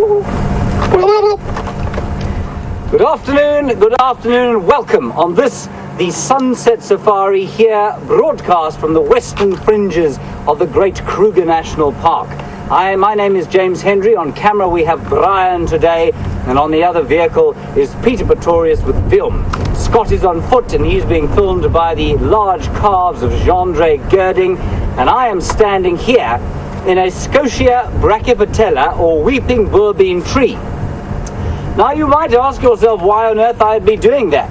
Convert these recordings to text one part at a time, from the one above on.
Good afternoon, and welcome on this, the Sunset Safari here, broadcast from the western fringes of the great Kruger National Park. My name is James Hendry. On camera we have Brian today, and on the other vehicle is Peter Pretorius with film. Scott is on foot and he's being filmed by the large calves of Gendre Girding, and I am standing here in a Scotia brachypetala or weeping bourbean tree. Now you might ask yourself why on earth I'd be doing that.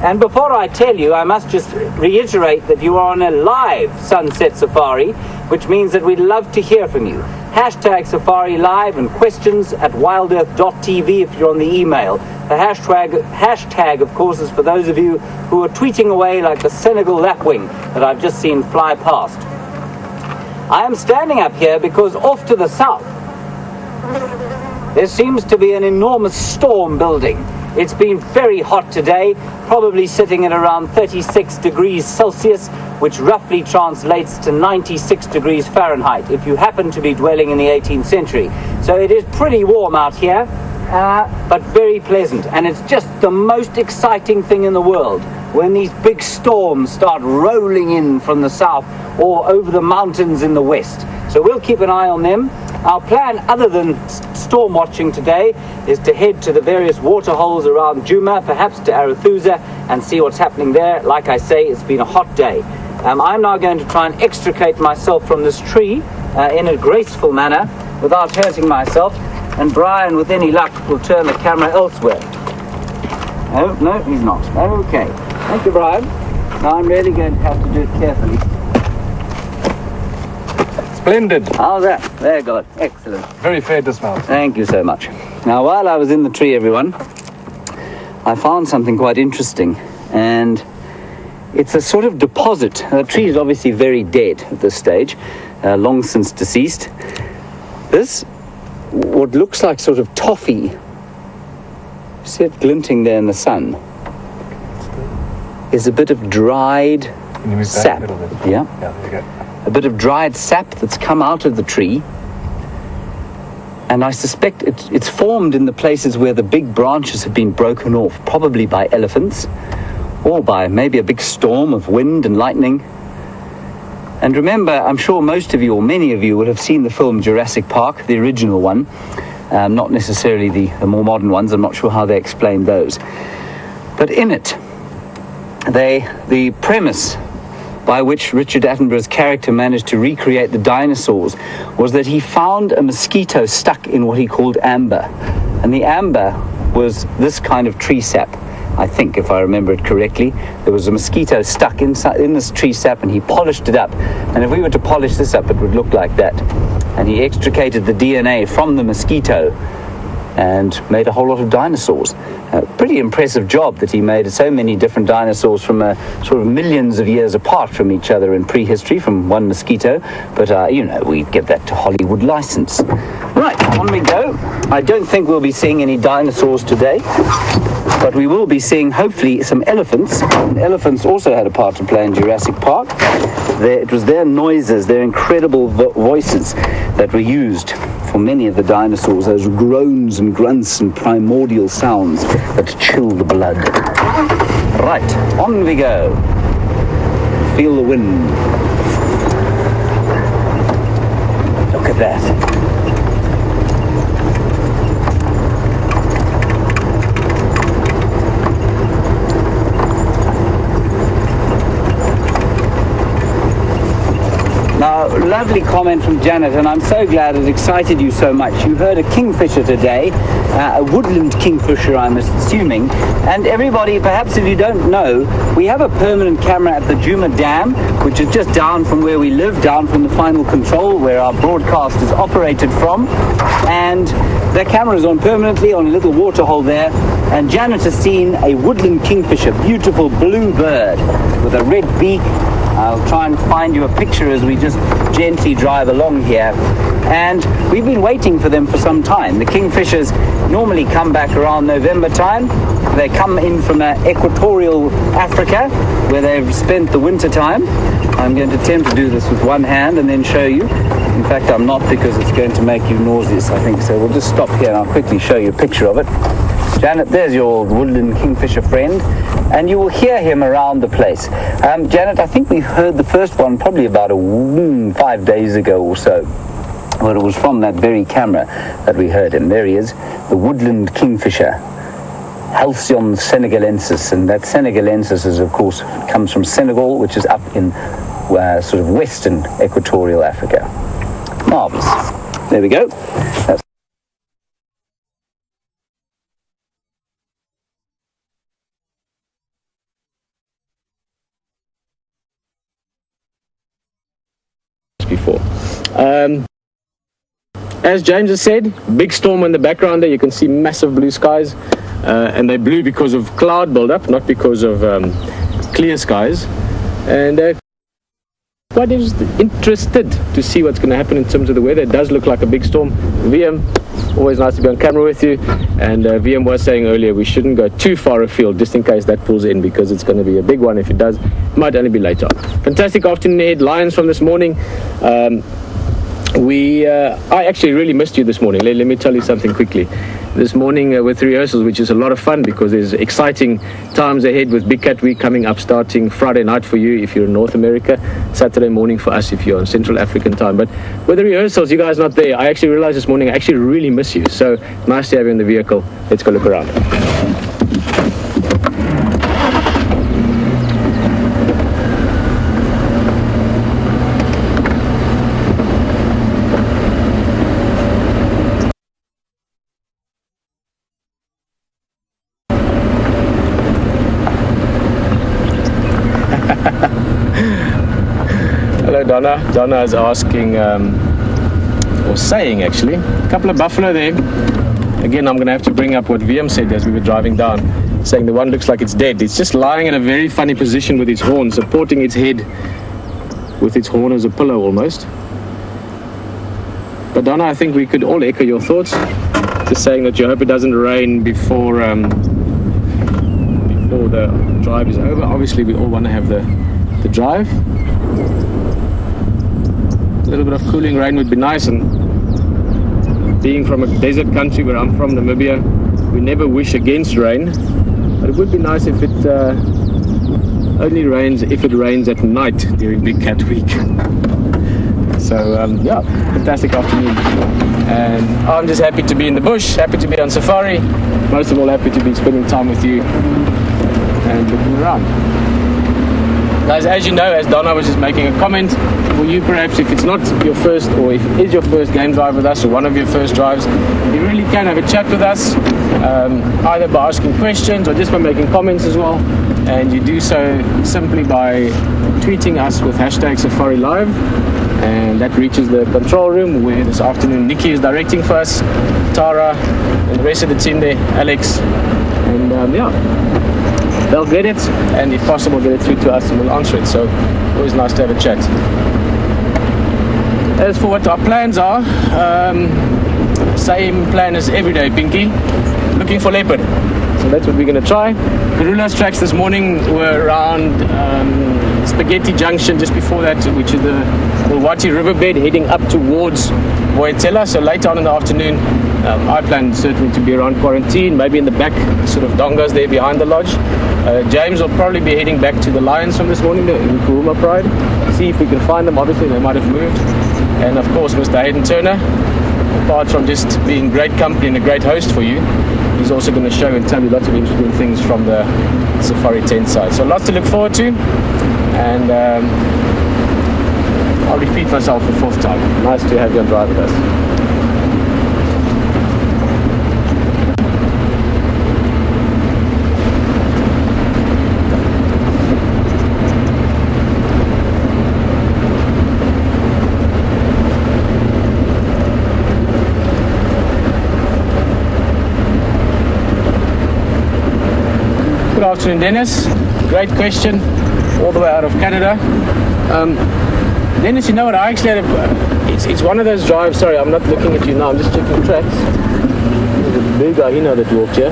And before I tell you, I must just reiterate that you are on a live Sunset Safari, which means that we'd love to hear from you. Hashtag Safari Live and questions at WildEarthTV if you're on the email. The hashtag, of course, is for those of you who are tweeting away like the Senegal lapwing that I've just seen fly past. I am standing up here because off to the south, there seems to be an enormous storm building. It's been very hot today, probably sitting at around 36 degrees Celsius, which roughly translates to 96 degrees Fahrenheit, if you happen to be dwelling in the 18th century. So it is pretty warm out here, but very pleasant. And it's just the most exciting thing in the world when these big storms start rolling in from the south or over the mountains in the west. So we'll keep an eye on them. Our plan, other than storm watching today, is to head to the various waterholes around Djuma, perhaps to Arathusa, and see what's happening there. Like I say, it's been a hot day. I'm now going to try and extricate myself from this tree in a graceful manner without hurting myself, and Brian, with any luck, will turn the camera elsewhere. Oh, no, he's not. Okay. Thank you, Brian. Now I'm really going to have to do it carefully. Splendid. How's that? There, God. Excellent. Very fair dismount. Thank you so much. Now, while I was in the tree, everyone, I found something quite interesting, and it's a sort of deposit. The tree is obviously very dead at this stage, long since deceased. This, what looks like sort of toffee, see it glinting there in the sun, is a bit of dried sap. Yeah, there you go. A bit of dried sap that's come out of the tree, and I suspect it's formed in the places where the big branches have been broken off, probably by elephants or by maybe a big storm of wind and lightning. And remember, I'm sure most of you or many of you will have seen the film Jurassic Park, the original one, not necessarily the more modern ones. I'm not sure how they explained those, but in it the premise by which Richard Attenborough's character managed to recreate the dinosaurs was that he found a mosquito stuck in what he called amber. And the amber was this kind of tree sap, I think, if I remember it correctly. There was a mosquito stuck in this tree sap, and he polished it up. And if we were to polish this up, it would look like that. And he extricated the DNA from the mosquito and made a whole lot of dinosaurs. Pretty impressive job that he made so many different dinosaurs from sort of millions of years apart from each other in prehistory from one mosquito. But, we give that to Hollywood license. Right, on we go. I don't think we'll be seeing any dinosaurs today, but we will be seeing, hopefully, some elephants. And elephants also had a part to play in Jurassic Park. It was their noises, their incredible voices that were used for many of the dinosaurs, those groans and grunts and primordial sounds that chill the blood. Right, on we go. Feel the wind. Look at that. Now, lovely comment from Janet, and I'm so glad it excited you so much. You heard a kingfisher today, a woodland kingfisher, I'm assuming. And everybody, perhaps if you don't know, we have a permanent camera at the Djuma Dam, which is just down from where we live, down from the final control where our broadcast is operated from. And the camera is on permanently on a little waterhole there. And Janet has seen a woodland kingfisher, beautiful blue bird with a red beak. I'll try and find you a picture as we just gently drive along here. And we've been waiting for them for some time. The kingfishers normally come back around November time. They come in from equatorial Africa, where they've spent the winter time. I'm going to attempt to do this with one hand and then show you. In fact, I'm not, because it's going to make you nauseous, I think. So we'll just stop here and I'll quickly show you a picture of it. Janet, there's your woodland kingfisher friend, and you will hear him around the place. Janet, I think we heard the first one probably about 5 days ago or so. Well, it was from that very camera that we heard him. There he is, the woodland kingfisher, Halcyon senegalensis, and that senegalensis is, of course, comes from Senegal, which is up in sort of western equatorial Africa. Marvelous. There we go. That's before. As James has said, big storm in the background there. You can see massive blue skies, and they're blue because of cloud buildup, not because of clear skies. And quite interested to see what's going to happen in terms of the weather. It does look like a big storm. VM, always nice to be on camera with you. And VM was saying earlier we shouldn't go too far afield, just in case that pulls in, because it's going to be a big one. If it does, it might only be later on. Fantastic afternoon ahead. Lions from this morning. I actually really missed you this morning. Let me tell you something quickly. This morning with rehearsals, which is a lot of fun because there's exciting times ahead with Big Cat Week coming up starting Friday night for you if you're in North America, Saturday morning for us if you're on Central African time. But with the rehearsals, you guys not there. I actually realized this morning I actually really miss you. So nice to have you in the vehicle. Let's go look around. Hello Donna. Donna is asking, or saying actually, a couple of buffalo there. Again, I'm going to have to bring up what VM said as we were driving down, saying the one looks like it's dead. It's just lying in a very funny position with its horn, supporting its head with its horn as a pillow almost. But Donna, I think we could all echo your thoughts, just saying that you hope it doesn't rain before the drive is over. Obviously we all want to have the drive. A little bit of cooling rain would be nice, and being from a desert country where I'm from, Namibia, we never wish against rain, but it would be nice if it only rains if it rains at night during Big Cat Week. So yeah, fantastic afternoon, and I'm just happy to be in the bush, happy to be on safari, most of all happy to be spending time with you and looking around. Guys, as you know, as Donna was just making a comment, for you perhaps, if it's not your first, or if it is your first game drive with us, or one of your first drives, you really can have a chat with us, either by asking questions or just by making comments as well. And you do so simply by tweeting us with hashtag Safari Live, and that reaches the control room where this afternoon Nikki is directing for us, Tara, and the rest of the team there, Alex, and yeah. They'll get it, and if possible, get it through to us and we'll answer it. So, always nice to have a chat. As for what our plans are, same plan as every day, Pinky. Looking for leopard. So that's what we're going to try. Gorillas tracks this morning were around Spaghetti Junction, just before that, which is the Ulwati riverbed, heading up towards Boyatela. So later on in the afternoon, I plan certainly to be around Quarantine, maybe in the back sort of dongas there behind the lodge. James will probably be heading back to the Lions from this morning, the Nkuhuma Pride. See if we can find them. Obviously they might have moved. And of course Mr. Hayden Turner, apart from just being great company and a great host for you, he's also going to show and tell you lots of interesting things from the safari tent side. So lots to look forward to, and I'll repeat myself a fourth time. Nice to have you on drive with us. Good afternoon, Dennis. Great question, all the way out of Canada. Dennis, you know what? I actually had it's one of those drives. Sorry, I'm not looking at you now. I'm just checking tracks. There's a big hyena that walked here.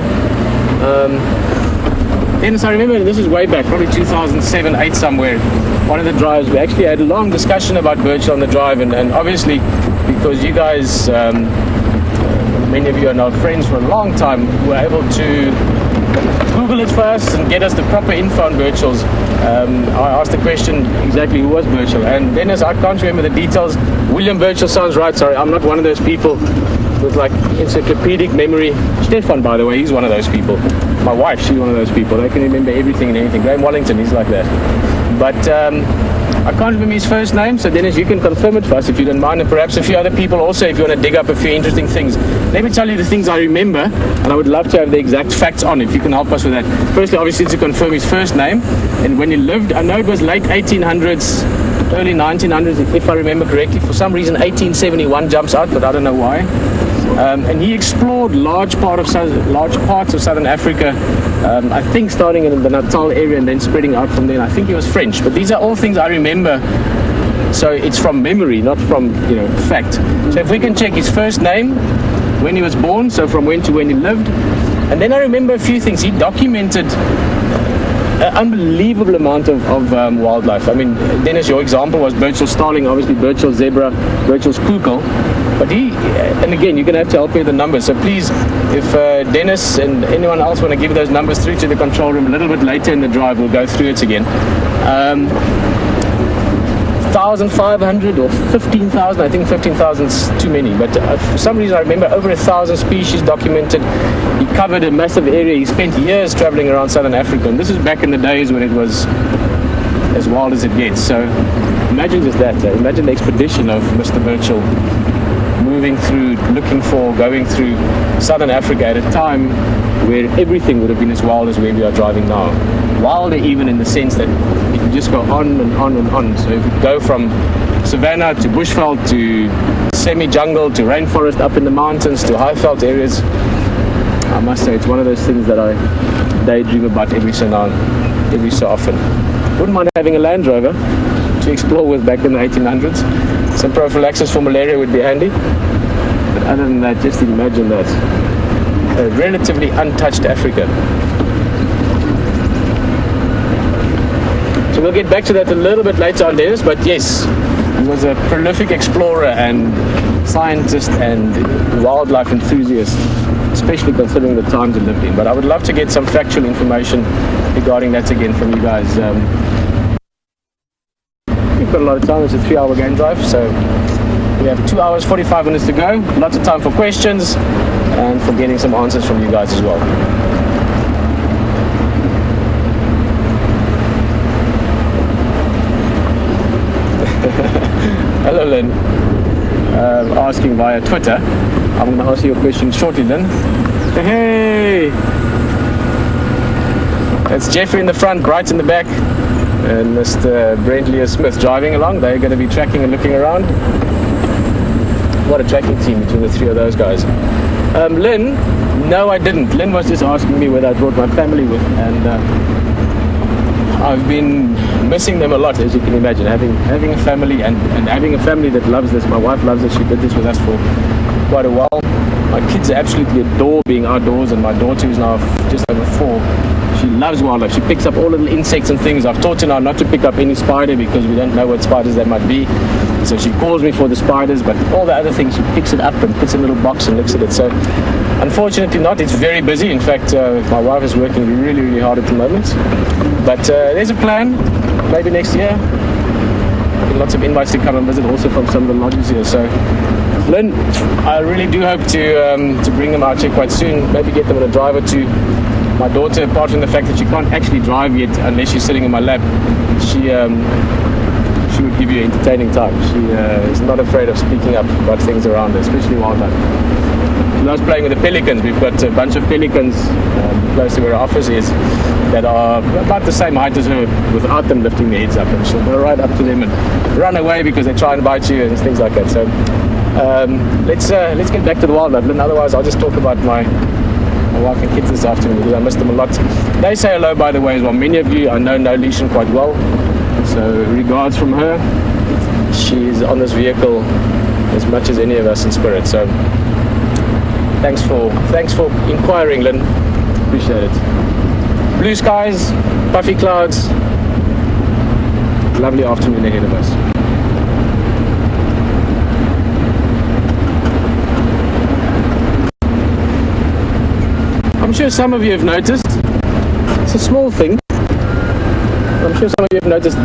Dennis, I remember this is way back, probably 2007, 8 somewhere. one of the drives. We actually had a long discussion about virtual on the drive, and obviously because you guys, many of you are now friends for a long time, were able to Google it first and get us the proper info on virtuals. I asked the question exactly who was Virtual, and Dennis, I can't remember the details. William Virtual sounds right. Sorry, I'm not one of those people with like encyclopedic memory. Stefan, by the way, he's one of those people. My wife, she's one of those people. They can remember everything and anything. Graham Wallington, he's like that. But I can't remember his first name, so Dennis, you can confirm it for us if you don't mind, and perhaps a few other people also if you want to dig up a few interesting things. Let me tell you the things I remember, and I would love to have the exact facts on if you can help us with that. Firstly, obviously, to confirm his first name, and when he lived, I know it was late 1800s, early 1900s, if I remember correctly. For some reason, 1871 jumps out, but I don't know why. And he explored large parts of southern Africa, I think starting in the Natal area and then spreading out from there. And I think he was French, but these are all things I remember. So it's from memory, not from fact. So if we can check his first name, when he was born, so from when to when he lived, and then I remember a few things. He documented an unbelievable amount of wildlife. I mean, Dennis, your example was Birchall's starling, obviously Birchall's zebra, Birchall's kukkel. But and again, you're going to have to help me with the numbers. So please, if Dennis and anyone else want to give those numbers through to the control room a little bit later in the drive, we'll go through it again. 1,500 or 15,000, I think 15,000 is too many, but for some reason I remember over 1,000 species documented. He covered a massive area. He spent years traveling around southern Africa, and this is back in the days when it was as wild as it gets. So imagine just that. Imagine the expedition of Mr. Birchall moving through, going through southern Africa at a time where everything would have been as wild as where we are driving now. Wilder even in the sense that it can just go on and on and on. So if we go from savannah to bushveld to semi-jungle to rainforest up in the mountains to high-veld areas, I must say it's one of those things that I daydream about every so often. Wouldn't mind having a Land Rover to explore with back in the 1800s. Some prophylaxis for malaria would be handy. But other than that, just imagine that. A relatively untouched Africa. So we'll get back to that a little bit later on, Dennis, but yes, he was a prolific explorer and scientist and wildlife enthusiast, especially considering the times he lived in. But I would love to get some factual information regarding that again from you guys. We've got a lot of time. It's a 3-hour game drive, so we have 2 hours 45 minutes to go. Lots of time for questions and for getting some answers from you guys as well. Hello, Lynn. Asking via Twitter. I'm going to ask you a question shortly, Lynn. Hey! That's Jeffrey in the front, right in the back, and Mr. Brent Smith driving along. They're going to be tracking and looking around. What a tracking team between the three of those guys. Lynn, no, I didn't. Lynn was just asking me whether I brought my family with, and I've been missing them a lot, as you can imagine. Having a family and having a family that loves this. My wife loves it. She did this with us for quite a while. My kids absolutely adore being outdoors, and my daughter, who's now just over 4, she loves wildlife. She picks up all little insects and things. I've taught her now not to pick up any spider because we don't know what spiders that might be. So she calls me for the spiders, but all the other things she picks it up and puts in a little box and looks at it. So unfortunately not. It's very busy. In fact, my wife is working really, really hard at the moment. But there's a plan. Maybe next year. Lots of invites to come and visit also from some of the lodges here. So Lynn, I really do hope to bring them out here quite soon. Maybe get them on a drive or two. My daughter, apart from the fact that she can't actually drive yet unless she's sitting in my lap, she would give you entertaining time. She is not afraid of speaking up about things around her, especially wildlife. She loves playing with the pelicans. We've got a bunch of pelicans close to where our office is that are about the same height as her without them lifting their heads up, and she'll go right up to them and run away because they try and bite you and things like that. So let's get back to the wildlife, and otherwise I'll just talk about my wife and kids this afternoon because I miss them a lot. They say hello, by the way, as well. Many of you, I know Leishan quite well, so regards from her. She's on this vehicle as much as any of us in spirit. So thanks for inquiring, Lynn. Appreciate it. Blue skies, puffy clouds, lovely afternoon ahead of us. I'm sure some of you have noticed, it's a small thing, I'm sure some of you have noticed,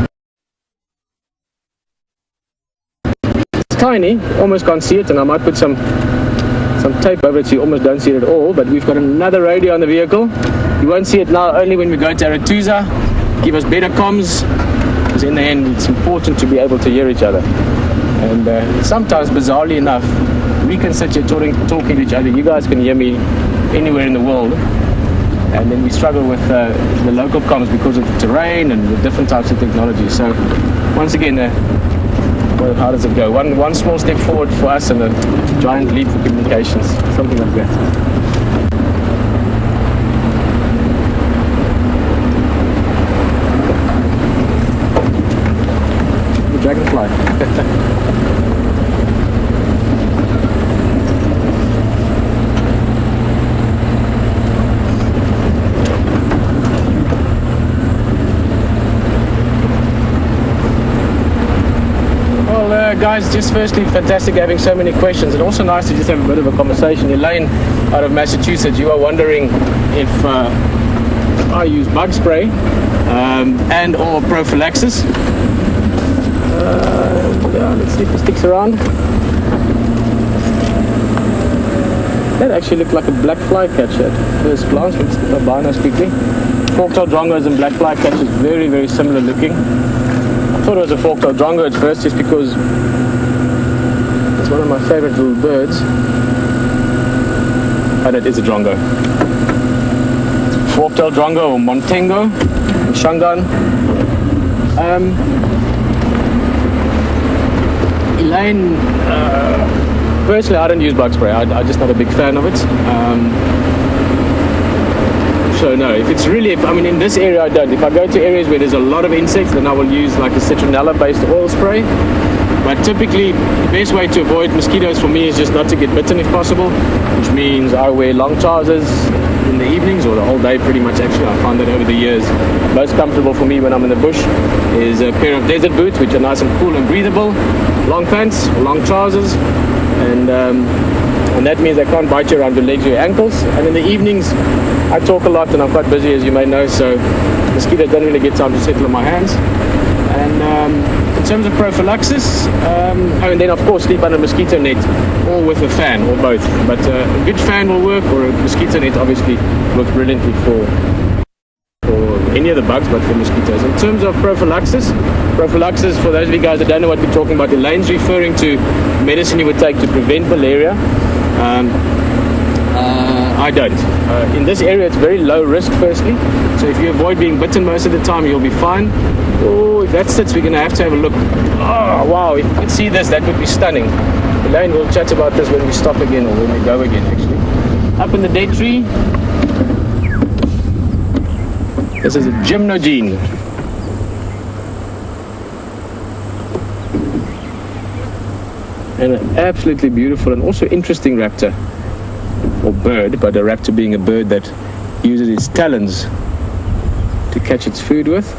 it's tiny, almost can't see it, and I might put some tape over it so you almost don't see it at all, but we've got another radio on the vehicle. You won't see it now, only when we go to Arathusa, give us better comms, because in the end it's important to be able to hear each other. And sometimes, bizarrely enough, we can sit here talking to each other, you guys can hear me anywhere in the world, and then we struggle with the local comms because of the terrain and the different types of technology. So once again, well, how does it go? One small step forward for us and a giant leap for communications, something like that. The dragonfly. Guys, just firstly, fantastic having so many questions, and also nice to just have a bit of a conversation. Elaine out of Massachusetts, you are wondering if I use bug spray and or prophylaxis. Yeah, let's see if it sticks around. That actually looked like a black fly catcher at first glance. Let's get our binos quickly. Fork-tailed drongos and black fly catchers, very, very similar looking. I thought it was a fork-tailed drongo at first, just because it's one of my favorite little birds. And it is a drongo. Fork-tailed drongo or Montengo in Shangan. Elaine, personally I don't use bug spray. I'm just not a big fan of it. So no, if it's really, I mean in this area I don't. If I go to areas where there's a lot of insects, then I will use like a citronella based oil spray. But typically the best way to avoid mosquitoes for me is just not to get bitten if possible, which means I wear long trousers in the evenings or the whole day pretty much. Actually, I found that over the years most comfortable for me when I'm in the bush is a pair of desert boots, which are nice and cool and breathable, long pants, long trousers, and that means they can't bite you around your legs or your ankles. And in the evenings I talk a lot and I'm quite busy, as you may know, so mosquitoes don't really get time to settle on my hands. And in terms of prophylaxis, and then of course sleep under a mosquito net or with a fan or both. But a good fan will work, or a mosquito net obviously works brilliantly for any of the bugs, but for mosquitoes. In terms of prophylaxis, for those of you guys that don't know what we're talking about, Elaine's referring to medicine you would take to prevent malaria. I don't. In this area it's very low risk firstly, so if you avoid being bitten most of the time you'll be fine. Oh, if that sits, we're going to have a look. Oh wow, if you could see this, that would be stunning. Elaine will chat about this when we stop again, or when we go again actually. Up in the dead tree, this is a gymnogene. And an absolutely beautiful and also interesting raptor, or bird, but a raptor being a bird that uses its talons to catch its food with.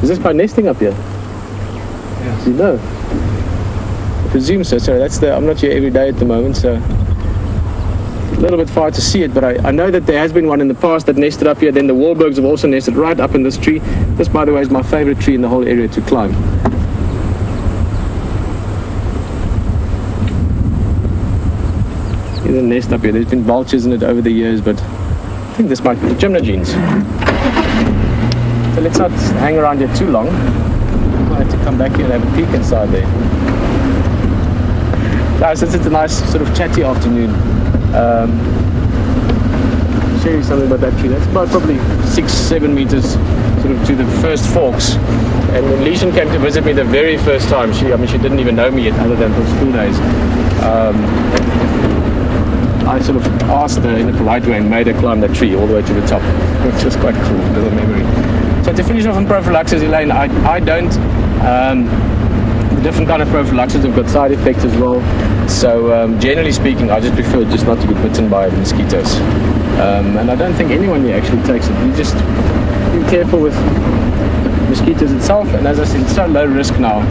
Is this by nesting up here? Yes. Do you know? I presume so. So that's I'm not here every day at the moment, so a little bit far to see it, but I know that there has been one in the past that nested up here. Then the Wahlbergs have also nested right up in this tree. This, by the way, is my favorite tree in the whole area to climb. There's a nest up here. There's been vultures in it over the years, but I think this might be the gymnogenes. So let's not hang around here too long. I'll have to come back here and have a peek inside there. Guys, it's a nice sort of chatty afternoon. I'll show you something about that tree. That's about probably 6-7 meters sort of to the first forks. And when Leishan came to visit me the very first time, she didn't even know me yet other than for school days. I sort of asked her in a polite way and made her climb that tree all the way to the top, which was quite cool, little memory. So to finish off on prophylaxis, Elaine, I don't. The different kind of prophylaxis have got side effects as well. So generally speaking, I just prefer just not to be bitten by mosquitoes. And I don't think anyone here actually takes it. You just be careful with mosquitoes itself, and as I said, it's so low risk now,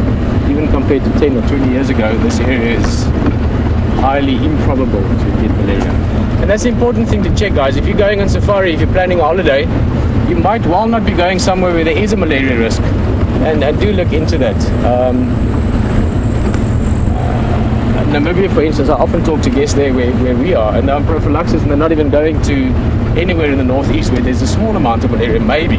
even compared to 10 or 20 years ago. This area is highly improbable to get malaria. And that's the important thing to check, guys. If you're going on safari, if you're planning a holiday, you might well not be going somewhere where there is a malaria risk, and do look into that. Namibia, for instance, I often talk to guests there where we are, and they're on prophylaxis, and they're not even going to anywhere in the northeast where there's a small amount of malaria, maybe.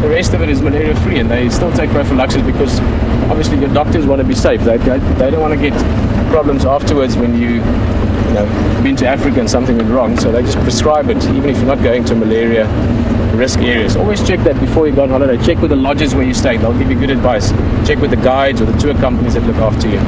The rest of it is malaria-free, and they still take prophylaxis because obviously your doctors want to be safe. They don't want to get problems afterwards when you've been to Africa and something went wrong, so they just prescribe it, even if you're not going to malaria risk areas. Always check that before you go on holiday. Check with the lodges where you stay. They'll give you good advice. Check with the guides or the tour companies that look after you.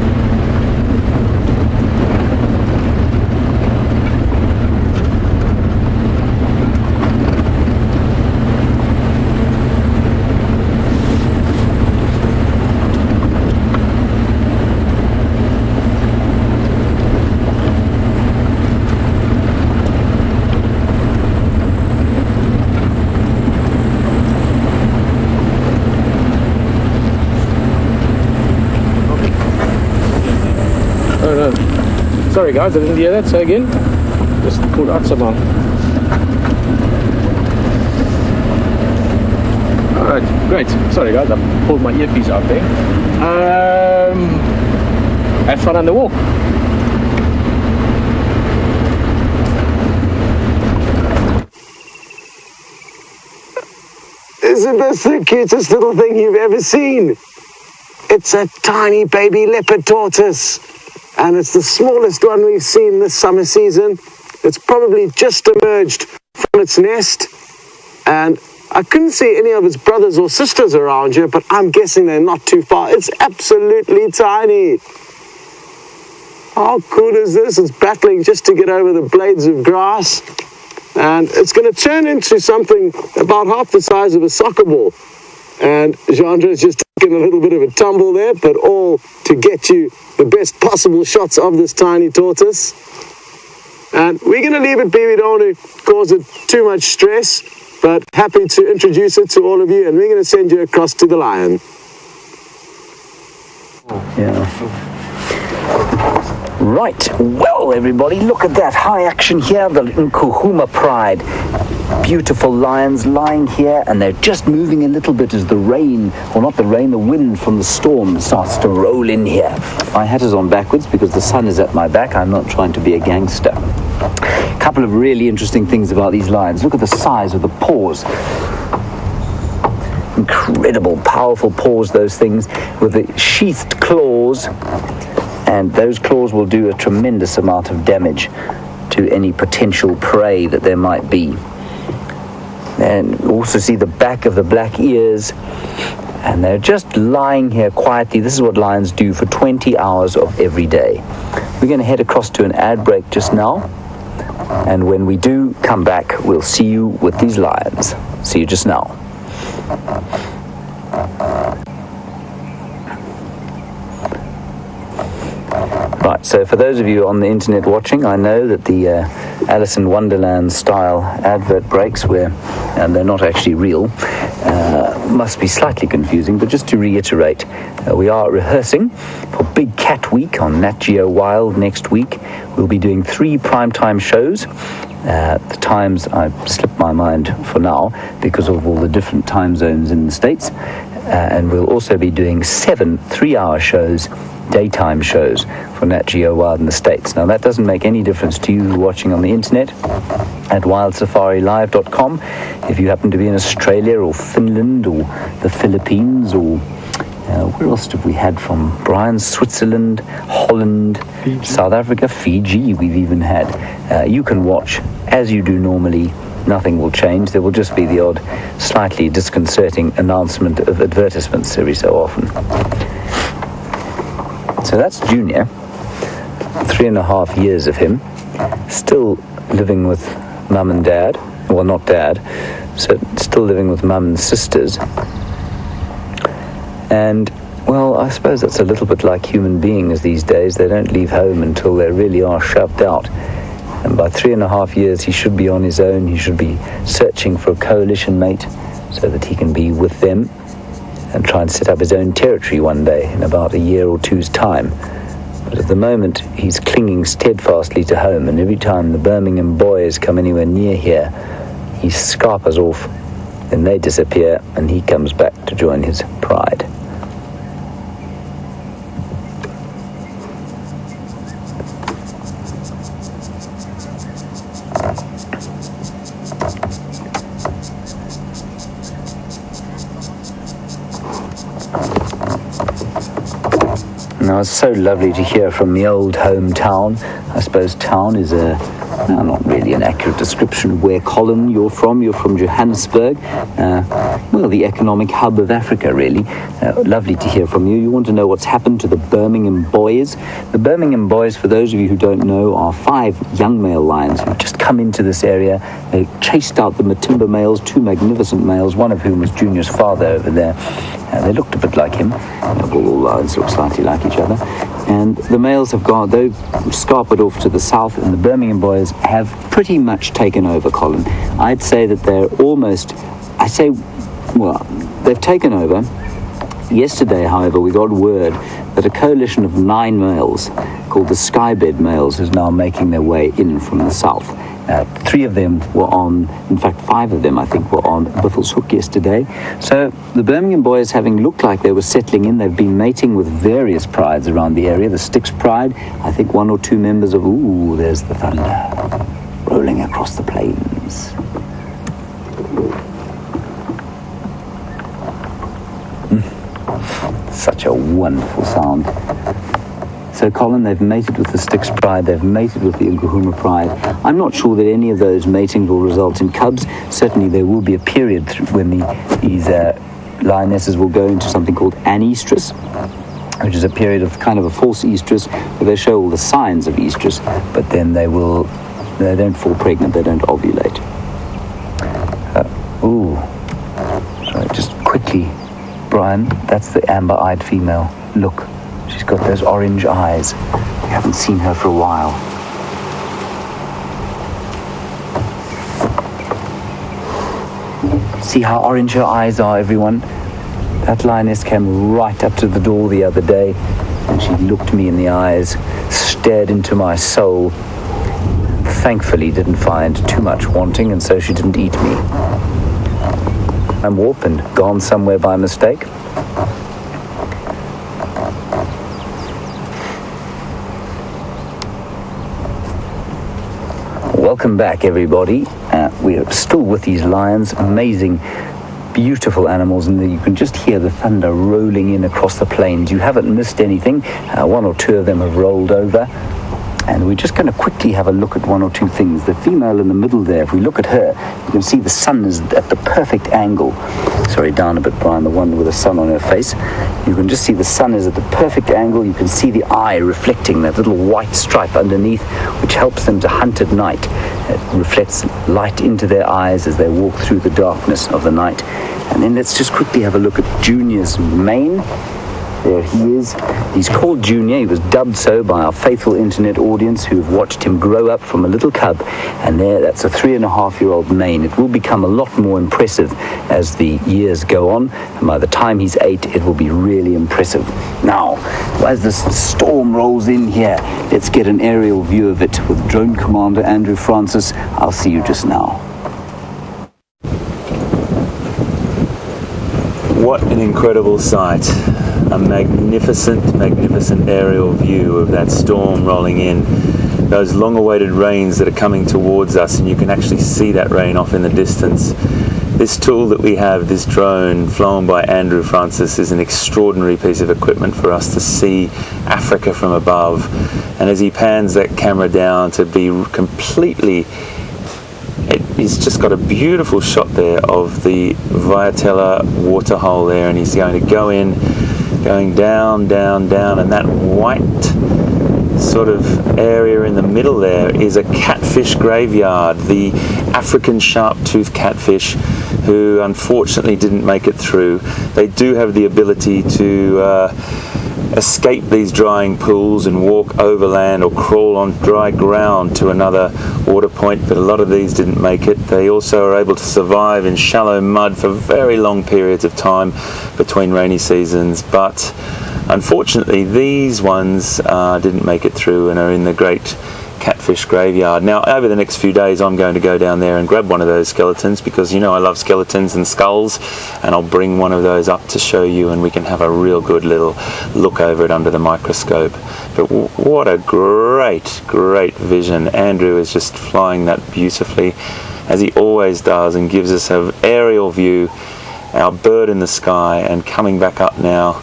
Sorry guys, I didn't hear that. Say again. Just pulled out some on. Alright, great. Sorry guys, I pulled my earpiece out there. Have fun on the walk. Isn't this the cutest little thing you've ever seen? It's a tiny baby leopard tortoise. And it's the smallest one we've seen this summer season. It's probably just emerged from its nest. And I couldn't see any of its brothers or sisters around here, but I'm guessing they're not too far. It's absolutely tiny. How cool is this? It's battling just to get over the blades of grass. And it's going to turn into something about half the size of a soccer ball. And Jeandra's just taking a little bit of a tumble there, but all to get you the best possible shots of this tiny tortoise. And we're going to leave it be. We don't want to cause it too much stress, but happy to introduce it to all of you, and we're going to send you across to the lion. Yeah. Right, well everybody, look at that high action here, the Nkuhuma Pride. Beautiful lions lying here, and they're just moving a little bit as the rain, or not the rain, the wind from the storm starts to roll in here. My hat is on backwards because the sun is at my back. I'm not trying to be a gangster. A couple of really interesting things about these lions. Look at the size of the paws. Incredible, powerful paws, those things, with the sheathed claws. And those claws will do a tremendous amount of damage to any potential prey that there might be. And also see the back of the black ears, and they're just lying here quietly. This is what lions do for 20 hours of every day. We're going to head across to an ad break just now, and when we do come back, we'll see you with these lions. See you just now. Right, so for those of you on the internet watching, I know that the Alice in Wonderland style advert breaks, where they're not actually real, must be slightly confusing, but just to reiterate, we are rehearsing for Big Cat Week on Nat.Geo Wild next week. We'll be doing 3 primetime shows. The times, I've slipped my mind for now because of all the different time zones in the States, and we'll also be doing 7 3-hour shows, daytime shows for Nat.Geo Wild in the States. Now that doesn't make any difference to you watching on the internet at wildsafariLive.com. If you happen to be in Australia or Finland or the Philippines or where else have we had from? Brian, Switzerland, Holland, Fiji. South Africa, Fiji we've even had. You can watch as you do normally. Nothing will change. There will just be the odd slightly disconcerting announcement of advertisements every so often. So that's Junior, 3.5 years of him, still living with mum and dad, well not dad, so still living with mum and sisters. And, well, I suppose that's a little bit like human beings these days. They don't leave home until they really are shoved out. And by 3.5 years, he should be on his own. He should be searching for a coalition mate so that he can be with them and try and set up his own territory one day in about a year or two's time. But at the moment, he's clinging steadfastly to home, and every time the Birmingham boys come anywhere near here, he scarpers off, then they disappear, and he comes back to join his pride. Now, it's so lovely to hear from the old hometown. I suppose town is not really an accurate description of where, Colin, you're from. You're from Johannesburg, well, the economic hub of Africa, really. Lovely to hear from you. You want to know what's happened to the Birmingham boys? The Birmingham boys, for those of you who don't know, are 5 young male lions who've just come into this area. They chased out the Matimba males, 2 magnificent males, one of whom was Junior's father over there. They looked a bit like him. All lions look slightly like each other. And the males have gone, they've scarpered off to the south, and the Birmingham boys have pretty much taken over, Colin. I'd say that they're almost, they've taken over. Yesterday, however, we got word that a coalition of 9 males, called the Skybed males, is now making their way in from the south. 3 of them were on, in fact 5 of them I think were on Buffelshoek yesterday. So the Birmingham boys, having looked like they were settling in, they've been mating with various prides around the area. The Styx pride, I think 1 or 2 members of, there's the thunder rolling across the plains. Such a wonderful sound. So, Colin, they've mated with the Styx pride, they've mated with the Nkuhuma pride. I'm not sure that any of those matings will result in cubs. Certainly there will be a period when these lionesses will go into something called anestrus, which is a period of kind of a false estrus, where they show all the signs of estrus, but then they don't fall pregnant, they don't ovulate. So just quickly, Brian, that's the amber-eyed female. Look. She's got those orange eyes. We haven't seen her for a while. See how orange her eyes are, everyone? That lioness came right up to the door the other day, and she looked me in the eyes, stared into my soul. Thankfully didn't find too much wanting, and so she didn't eat me. I'm warped and gone somewhere by mistake. Welcome back, everybody. We are still with these lions, amazing, beautiful animals, and you can just hear the thunder rolling in across the plains. You haven't missed anything. 1 or 2 of them have rolled over, and we're just going to quickly have a look at 1 or 2 things. The female in the middle there, if we look at her, you can see the sun is at the perfect angle. Sorry, down a bit, Brian, the one with the sun on her face. You can just see the sun is at the perfect angle. You can see the eye reflecting that little white stripe underneath, which helps them to hunt at night. It reflects light into their eyes as they walk through the darkness of the night. And then let's just quickly have a look at Junior's mane. There he is. He's called Junior. He was dubbed so by our faithful internet audience who've watched him grow up from a little cub. And that's a 3.5-year-old mane. It will become a lot more impressive as the years go on. And by the time he's 8, it will be really impressive. Now, as this storm rolls in here, let's get an aerial view of it with Drone Commander Andrew Francis. I'll see you just now. What an incredible sight. A magnificent, magnificent aerial view of that storm rolling in. Those long-awaited rains that are coming towards us, and you can actually see that rain off in the distance. This tool that we have, this drone flown by Andrew Francis, is an extraordinary piece of equipment for us to see Africa from above. And as he pans that camera down to be completely, he's just got a beautiful shot there of the Viatella waterhole there, and he's going to go in, going down, down, down, and that white sort of area in the middle there is a catfish graveyard, the African sharp-toothed catfish, who unfortunately didn't make it through. They do have the ability to escape these drying pools and walk overland or crawl on dry ground to another water point, but a lot of these didn't make it. They also are able to survive in shallow mud for very long periods of time between rainy seasons, but unfortunately these ones didn't make it through and are in the great catfish graveyard. Now over the next few days I'm going to go down there and grab one of those skeletons, because you know I love skeletons and skulls, and I'll bring one of those up to show you, and we can have a real good little look over it under the microscope. But what a great vision. Andrew is just flying that beautifully, as he always does, and gives us an aerial view, our bird in the sky, and coming back up now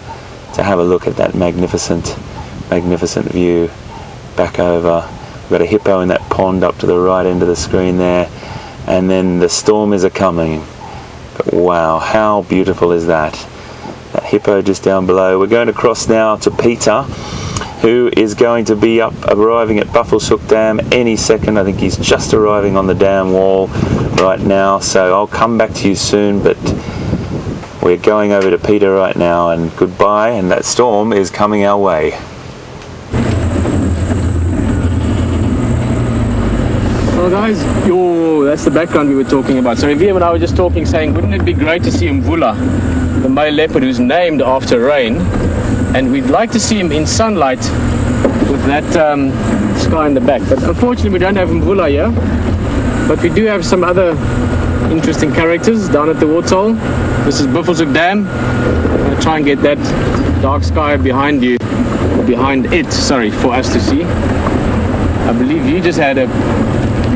to have a look at that magnificent view back over. We've got a hippo in that pond up to the right end of the screen there, and then the storm is a-coming. But wow, how beautiful is that? That hippo just down below. We're going to cross now to Peter, who is going to be arriving at Buffelshoek Dam any second. I think he's just arriving on the dam wall right now, so I'll come back to you soon, but we're going over to Peter right now, and goodbye, and that storm is coming our way. Well guys, that's the background we were talking about. So Vivian and I were just talking, saying wouldn't it be great to see Mvula, the male leopard who's named after rain, and we'd like to see him in sunlight with that sky in the back. But unfortunately we don't have Mvula here, but we do have some other interesting characters down at the waterhole. This is Buffelshoek Dam. I'm going to try and get that dark sky behind you, behind it, sorry, for us to see. I believe you just had a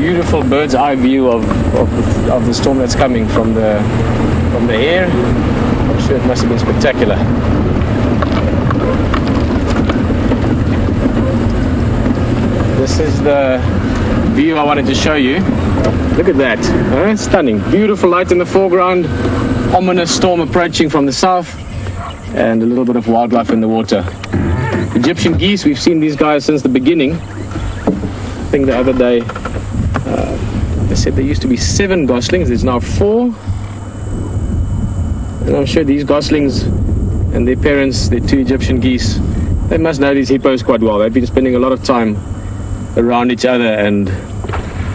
beautiful bird's eye view of the storm that's coming from the air. I'm sure it must have been spectacular. This is the view I wanted to show you. Look at that, stunning. Beautiful light in the foreground, ominous storm approaching from the south, and a little bit of wildlife in the water. Egyptian geese, we've seen these guys since the beginning. I think the other day they said there used to be 7 goslings, there's now 4. And I'm sure these goslings and their parents, their 2 Egyptian geese, they must know these hippos quite well. They've been spending a lot of time around each other and,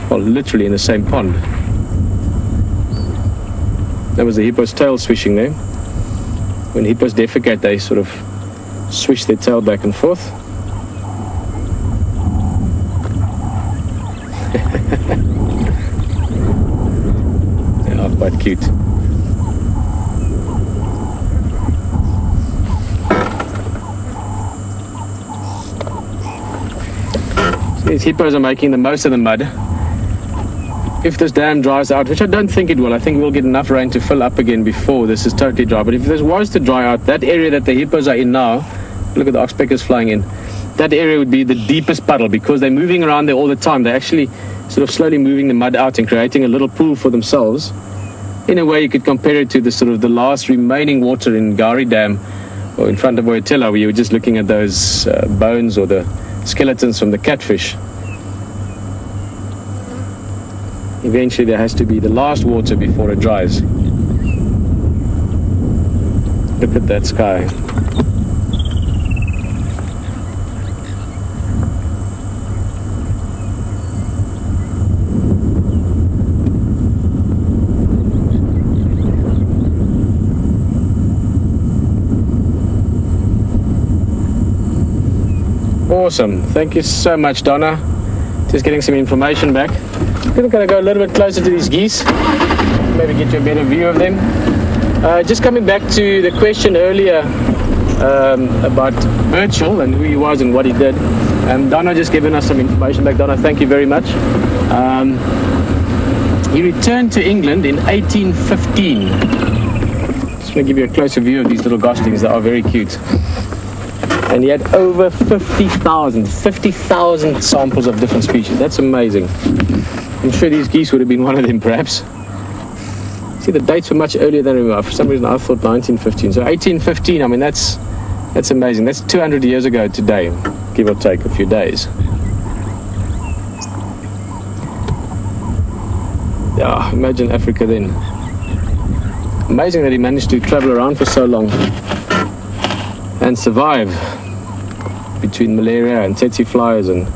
well, literally in the same pond. That was the hippo's tail swishing there. When hippos defecate, they sort of swish their tail back and forth. They are quite cute. So these hippos are making the most of the mud. If this dam dries out, which I don't think it will, I think we'll get enough rain to fill up again before this is totally dry. But if this was to dry out, that area that the hippos are in now, look at the oxpeckers flying in, that area would be the deepest puddle, because they're moving around there all the time. They're actually sort of slowly moving the mud out and creating a little pool for themselves. In a way, you could compare it to the sort of the last remaining water in Gari Dam, or in front of Boyatella, where you were just looking at those bones or the skeletons from the catfish. Eventually there has to be the last water before it dries. Look at that sky. Awesome. Thank you so much, Donna. Just getting some information back. I'm going to go a little bit closer to these geese, maybe get you a better view of them. Just coming back to the question earlier about Birchall and who he was and what he did. Donna just given us some information back. Donna, thank you very much. He returned to England in 1815. Just want to give you a closer view of these little goslings. They are very cute. And he had over 50,000 samples of different species. That's amazing. I'm sure these geese would have been one of them, perhaps. See, the dates were much earlier than we were. For some reason, I thought 1915. So 1815, I mean, that's amazing. That's 200 years ago today, give or take a few days. Yeah, imagine Africa then. Amazing that he managed to travel around for so long and survive. between malaria and tsetse flies and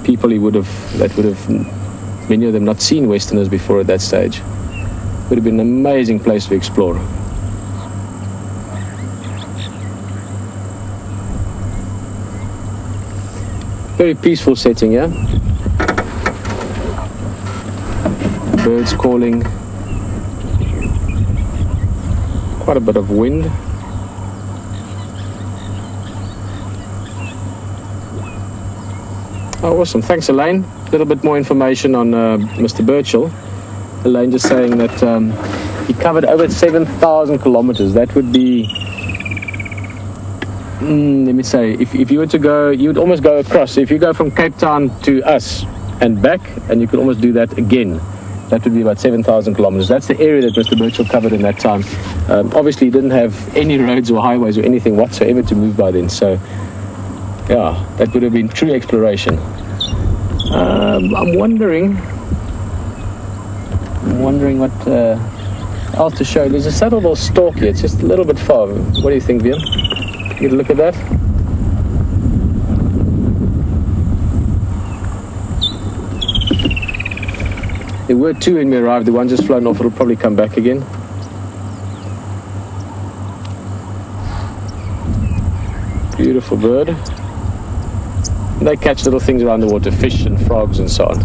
people that would have, many of them not seen Westerners before at that stage. Would have been an amazing place to explore. Very peaceful setting here. Birds calling. Quite a bit of wind. Oh, awesome. Thanks, Elaine. A little bit more information on Mr. Birchall. Elaine just saying that he covered over 7,000 kilometers. That would be, let me say, if you were to go, you would almost go across. So if you go from Cape Town to us and back, and you could almost do that again, that would be about 7,000 kilometers. That's the area that Mr. Birchall covered in that time. Obviously, he didn't have any roads or highways or anything whatsoever to move by then. So, yeah, that would have been true exploration. I'm wondering what else to show. There's a subtle little stalk here. It's just a little bit far. What do you think, Vian? Get a look at that. There were two when we arrived. The one just flown off. It'll probably come back again. Beautiful bird. They catch little things around the water, fish and frogs and so on.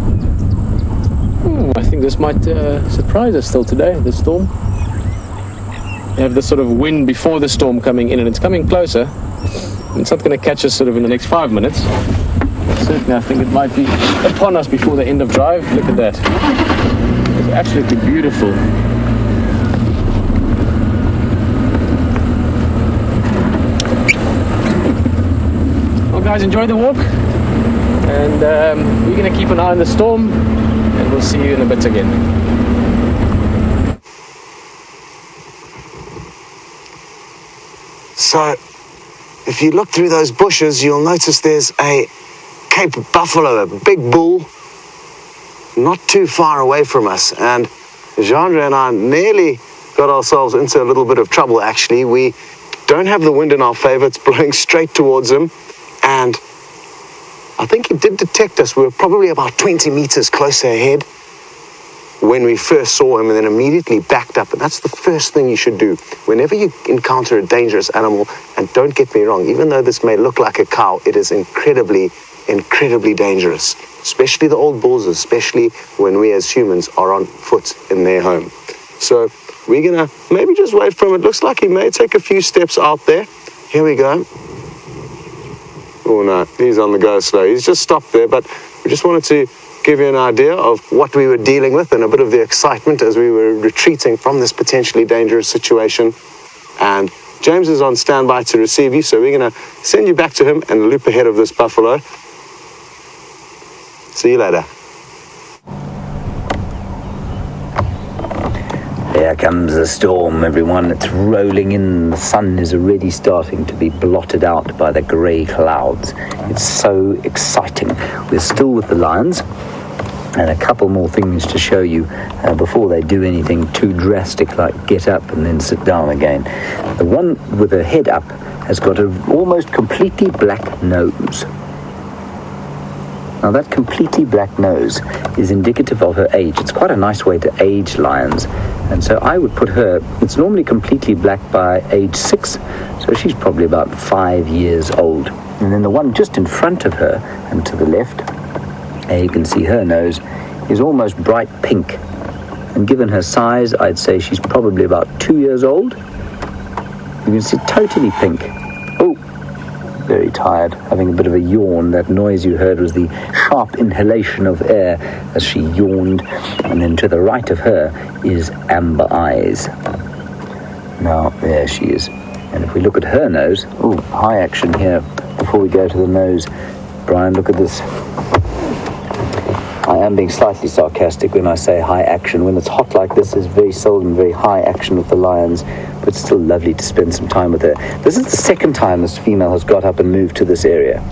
I think this might surprise us still today, the storm. You have this sort of wind before the storm coming in, and it's coming closer. It's not going to catch us sort of in the next 5 minutes. Certainly, I think it might be upon us before the end of drive. Look at that. It's absolutely beautiful. Well, guys, enjoy the walk. And we're going to keep an eye on the storm. And we'll see you in a bit again. So, if you look through those bushes, you'll notice there's a Cape buffalo, a big bull, not too far away from us. And Jandre and I nearly got ourselves into a little bit of trouble, actually. We don't have the wind in our favor. It's blowing straight towards him. And I think he did detect us. We were probably about 20 meters closer ahead when we first saw him, and then immediately backed up. And that's the first thing you should do whenever you encounter a dangerous animal. And don't get me wrong, even though this may look like a cow, it is incredibly dangerous, especially the old bulls, especially when we as humans are on foot in their home. So we're gonna maybe just wait for him. It looks like he may take a few steps out there. Here we go. Oh no, he's on the go slow. He's just stopped there, but we just wanted to give you an idea of what we were dealing with and a bit of the excitement as we were retreating from this potentially dangerous situation. And James is on standby to receive you, so we're going to send you back to him and loop ahead of this buffalo. See you later. Here comes the storm, everyone. It's rolling in. The sun is already starting to be blotted out by the grey clouds. It's so exciting. We're still with the lions, and a couple more things to show you before they do anything too drastic like get up and then sit down again. The one with her head up has got an almost completely black nose. Now that completely black nose is indicative of her age. It's quite a nice way to age lions. And so I would put her, it's normally completely black by age 6, so she's probably about 5 years old. And then the one just in front of her and to the left, you can see her nose, is almost bright pink. And given her size, I'd say she's probably about 2 years old. You can see totally pink. Oh, very tired, having a bit of a yawn. That noise you heard was the sharp inhalation of air as she yawned. And then to the right of her is Amber Eyes. Now, there she is. And if we look at her nose, oh, high action here before we go to the nose. Brian, look at this. I am being slightly sarcastic when I say high action. When it's hot like this, there's very seldom very high action with the lions, but it's still lovely to spend some time with her. This is the second time this female has got up and moved to this area.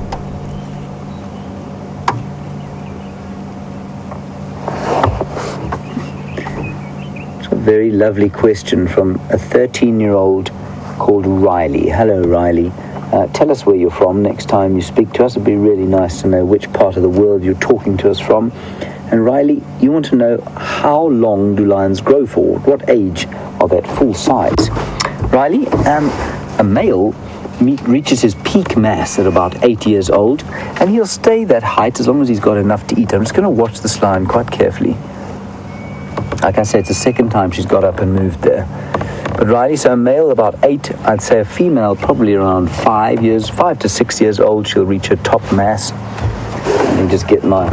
It's a very lovely question from a 13-year-old called Riley. Hello, Riley. Tell us where you're from next time you speak to us. It'd be really nice to know which part of the world you're talking to us from. And Riley, you want to know how long do lions grow for? What age are they at full size? Riley, a male reaches his peak mass at about 8 years old, and he'll stay that height as long as he's got enough to eat. I'm just going to watch this lion quite carefully. Like I said, it's the second time she's got up and moved there. But Riley, so a male about 8, I'd say a female probably around 5 to 6 years old, she'll reach her top mass. Let me just get my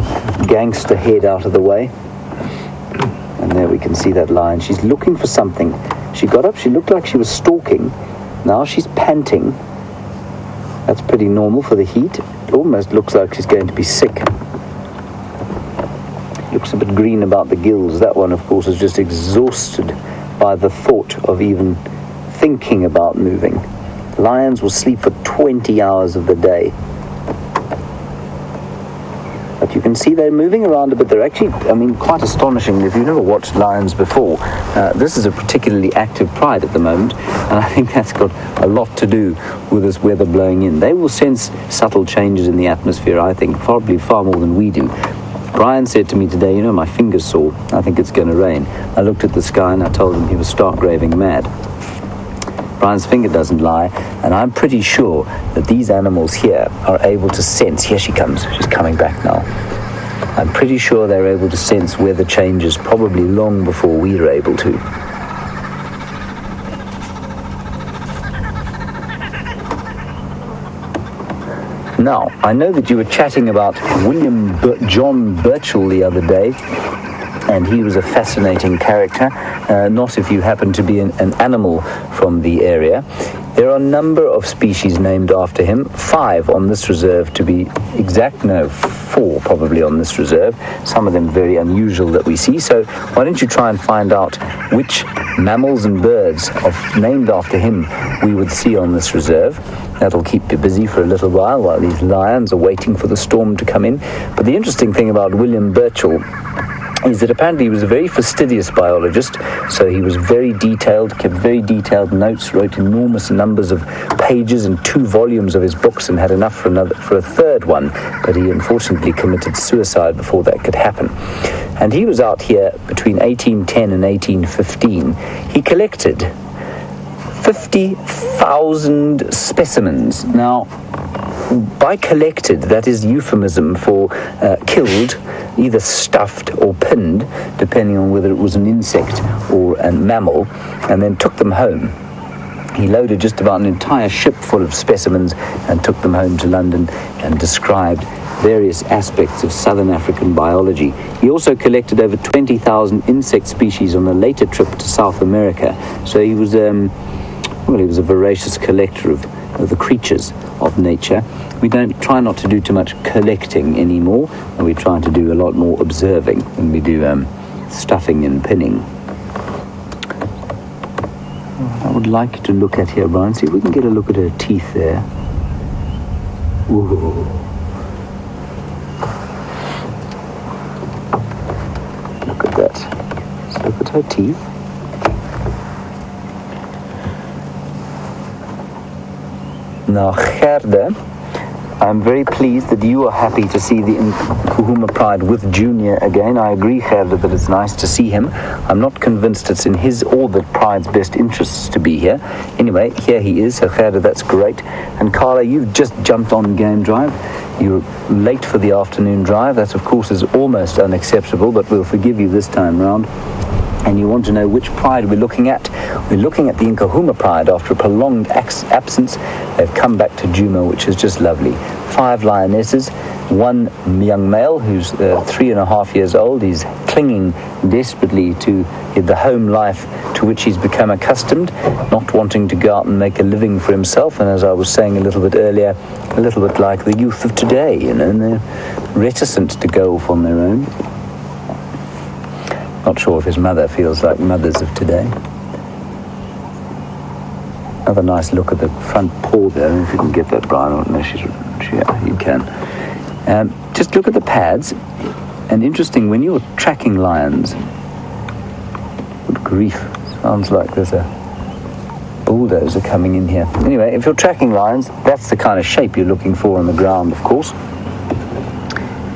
gangster head out of the way. And there we can see that lion. She's looking for something. She got up, she looked like she was stalking. Now she's panting. That's pretty normal for the heat. It almost looks like she's going to be sick. Looks a bit green about the gills. That one, of course, is just exhausted by the thought of even thinking about moving. Lions will sleep for 20 hours of the day. But you can see they're moving around a bit. They're actually, quite astonishing. If you've never watched lions before, this is a particularly active pride at the moment, and I think that's got a lot to do with this weather blowing in. They will sense subtle changes in the atmosphere, I think, probably far more than we do. Brian said to me today, my finger's sore. I think it's going to rain. I looked at the sky and I told him he was stark raving mad. Brian's finger doesn't lie, and I'm pretty sure that these animals here are able to sense. Here she comes. She's coming back now. I'm pretty sure they're able to sense weather changes probably long before we are able to. Now, I know that you were chatting about John Birchall the other day, and he was a fascinating character, not if you happen to be an animal from the area. There are a number of species named after him, 5 on this reserve to be exact, no, 4 probably on this reserve, some of them very unusual that we see. So why don't you try and find out which mammals and birds named after him we would see on this reserve. That'll keep you busy for a little while these lions are waiting for the storm to come in. But the interesting thing about William Birchall is that apparently he was a very fastidious biologist, so he was very detailed, kept very detailed notes, wrote enormous numbers of pages in 2 volumes of his books, and had enough for a third one, but he unfortunately committed suicide before that could happen. And he was out here between 1810 and 1815. He collected 50,000 specimens. Now, by collected, that is euphemism for killed, either stuffed or pinned, depending on whether it was an insect or a mammal, and then took them home. He loaded just about an entire ship full of specimens and took them home to London and described various aspects of southern African biology. He also collected over 20,000 insect species on a later trip to South America. So he was a voracious collector of the creatures of nature. We don't try not to do too much collecting anymore, and we try to do a lot more observing than we do stuffing and pinning. I would like to look at here, Brian, see if we can get a look at her teeth there. Ooh. Look at that. Let's look at her teeth. Now, Gerda, I'm very pleased that you are happy to see the Nkuhuma Pride with Junior again. I agree, Gerda, that it's nice to see him. I'm not convinced it's in his or the Pride's best interests to be here. Anyway, here he is, so Gerda, that's great. And Carla, you've just jumped on Game Drive. You're late for the afternoon drive. That, of course, is almost unacceptable, but we'll forgive you this time round. And you want to know which pride we're looking at. We're looking at the Nkuhuma Pride. After a prolonged absence, they've come back to Djuma, which is just lovely. 5 lionesses, 1 young male who's 3.5 years old. He's clinging desperately to the home life to which he's become accustomed, not wanting to go out and make a living for himself. And as I was saying a little bit earlier, a little bit like the youth of today, and they're reticent to go off on their own. Not sure if his mother feels like mothers of today. Another nice look at the front paw there. I don't know if you can get that, Brian. I don't know. Yeah, you can. Just look at the pads. And interesting, when you're tracking lions, good grief, sounds like there's a bulldozer coming in here. Anyway, if you're tracking lions, that's the kind of shape you're looking for on the ground, of course.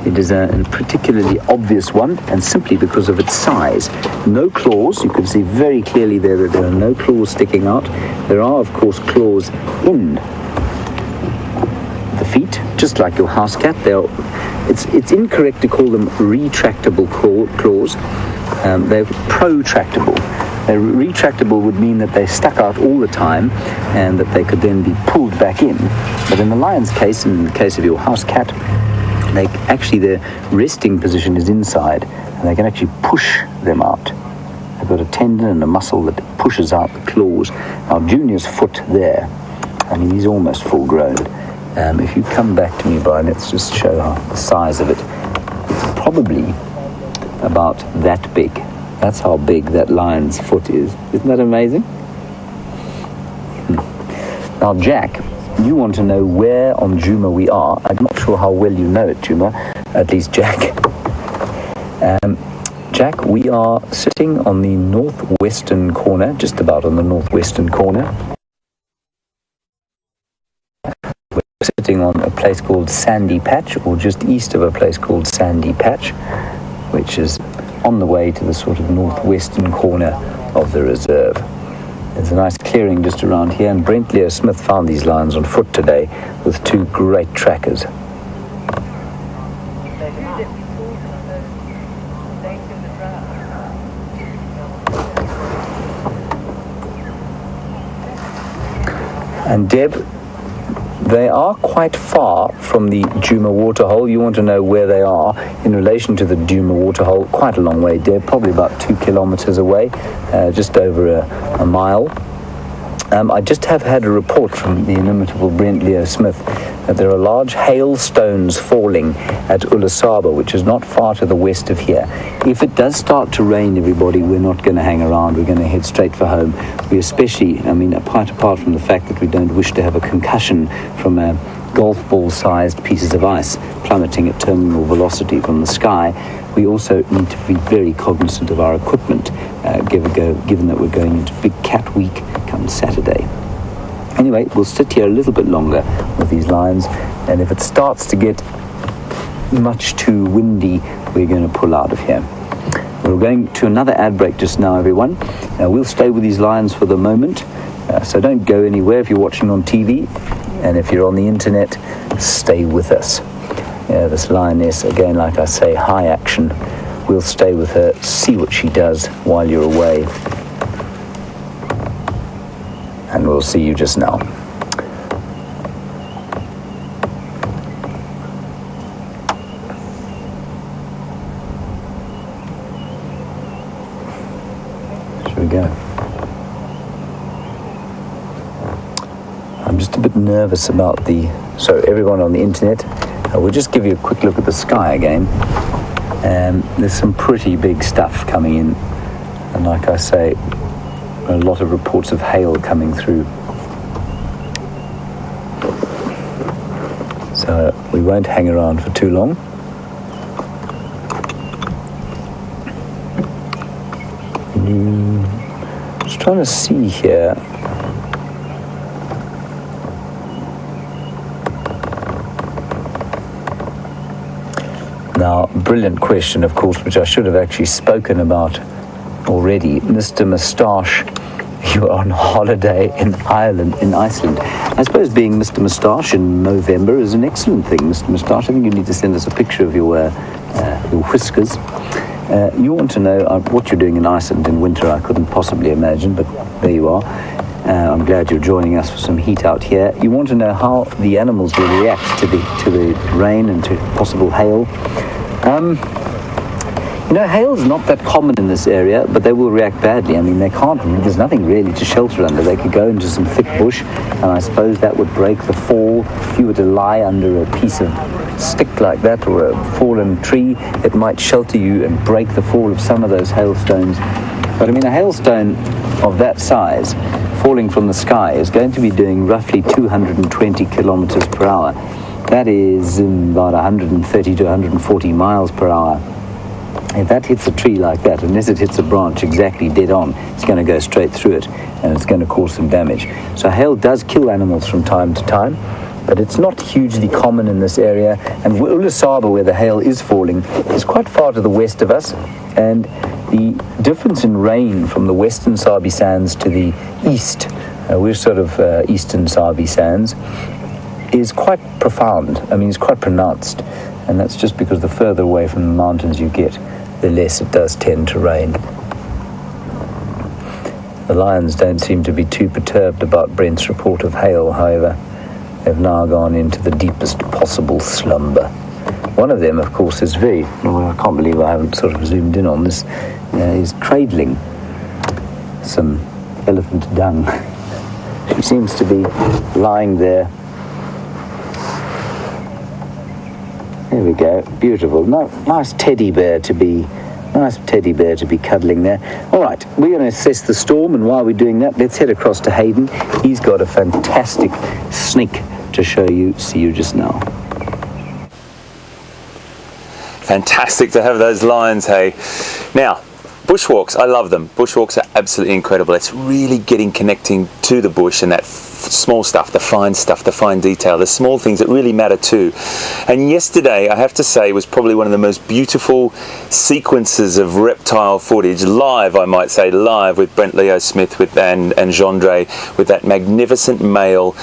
It is a particularly obvious one, and simply because of its size. No claws. You can see very clearly there that there are no claws sticking out. There are, of course, claws in the feet, just like your house cat. It's incorrect to call them retractable claws. They're protractable. They're retractable would mean that they stuck out all the time and that they could then be pulled back in. But in the lion's case, and in the case of your house cat, their resting position is inside, and they can actually push them out. They've got a tendon and a muscle that pushes out the claws. Now, Junior's foot there, I mean, he's almost full grown. If you come back to me, Brian, let's just show the size of it. It's probably about that big. That's how big that lion's foot is. Isn't that amazing? Now, Jack, you want to know where on Djuma we are. I'm not sure how well you know it, Djuma, at least Jack. Jack, we are sitting on the northwestern corner, just about on the northwestern corner. We're sitting on a place called Sandy Patch, or just east of a place called Sandy Patch, which is on the way to the sort of northwestern corner of the reserve. There's a nice clearing just around here, and Nat.Geo Smith found these lions on foot today with two great trackers. And Deb, they are quite far from the Djuma waterhole. You want to know where they are in relation to the Djuma waterhole. Quite a long way, Deb, probably about 2 kilometers away, just over a mile. I just have had a report from the inimitable Nat.Geo Smith that there are large hailstones falling at Ulasaba, which is not far to the west of here. If it does start to rain, everybody, we're not going to hang around. We're going to head straight for home. We especially, I mean, apart from the fact that we don't wish to have a concussion from a golf ball-sized pieces of ice plummeting at terminal velocity from the sky, we also need to be very cognizant of our equipment, given that we're going into Big Cat Week come Saturday. Anyway, we'll sit here a little bit longer with these lions, and if it starts to get much too windy, we're going to pull out of here. We're going to another ad break just now, everyone. We'll stay with these lions for the moment, so don't go anywhere if you're watching on TV, and if you're on the internet, stay with us. This lioness, again, like I say, high action. We'll stay with her, see what she does while you're away. And we'll see you just now. Should we go? I'm just a bit nervous about so everyone on the internet, we'll just give you a quick look at the sky again. There's some pretty big stuff coming in, and like I say, a lot of reports of hail coming through. So we won't hang around for too long. Just trying to see here. Now, brilliant question, of course, which I should have actually spoken about already. Mr. Moustache, you are on holiday in Iceland. I suppose being Mr. Moustache in November is an excellent thing, Mr. Moustache. I think you need to send us a picture of your whiskers. You want to know what you're doing in Iceland in winter. I couldn't possibly imagine, but there you are. I'm glad you're joining us for some heat out here. You want to know how the animals will react to the rain and to possible hail. Hail's not that common in this area, but they will react badly. I mean, there's nothing really to shelter under. They could go into some thick bush, and I suppose that would break the fall. If you were to lie under a piece of stick like that, or a fallen tree, it might shelter you and break the fall of some of those hailstones. But I mean, a hailstone of that size falling from the sky is going to be doing roughly 220 kilometers per hour. That is about 130 to 140 miles per hour. If that hits a tree like that, unless it hits a branch exactly dead on, it's going to go straight through it and it's going to cause some damage. So hail does kill animals from time to time, but it's not hugely common in this area. And Ulusaba, where the hail is falling, is quite far to the west of us, and the difference in rain from the western Sabi Sands to the east, we're sort of eastern Sabi Sands, is quite profound. I mean, it's quite pronounced, and that's just because the further away from the mountains you get, the less it does tend to rain. The lions don't seem to be too perturbed about Brent's report of hail, however. They've now gone into the deepest possible slumber. One of them, of course, is I can't believe I haven't sort of zoomed in on this, is cradling some elephant dung. She seems to be lying there. There we go, beautiful. Nice teddy bear to be cuddling there. All right, we're going to assess the storm, and while we're doing that, let's head across to Hayden. He's got a fantastic snake to show you. See you just now. Fantastic to have those lions, hey. Now, bushwalks, I love them. Bushwalks are absolutely incredible. It's really connecting to the bush and that small stuff, the fine detail, the small things that really matter too. And yesterday, I have to say, was probably one of the most beautiful sequences of reptile footage, live, I might say, live with Brent Leo Smith and Gendre, with that magnificent male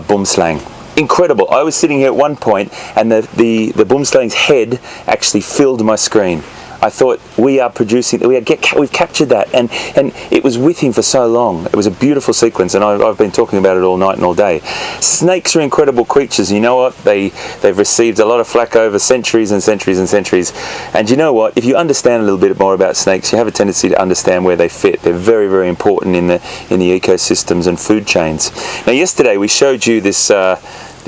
boomslang. Incredible. I was sitting here at one point and the boomslang's head actually filled my screen. I thought, we've captured that, and it was with him for so long. It was a beautiful sequence, and I've been talking about it all night and all day. Snakes are incredible creatures. You know what? They've received a lot of flack over centuries and centuries and centuries. And you know what? If you understand a little bit more about snakes, you have a tendency to understand where they fit. They're very, very important in the ecosystems and food chains. Now, yesterday we showed you this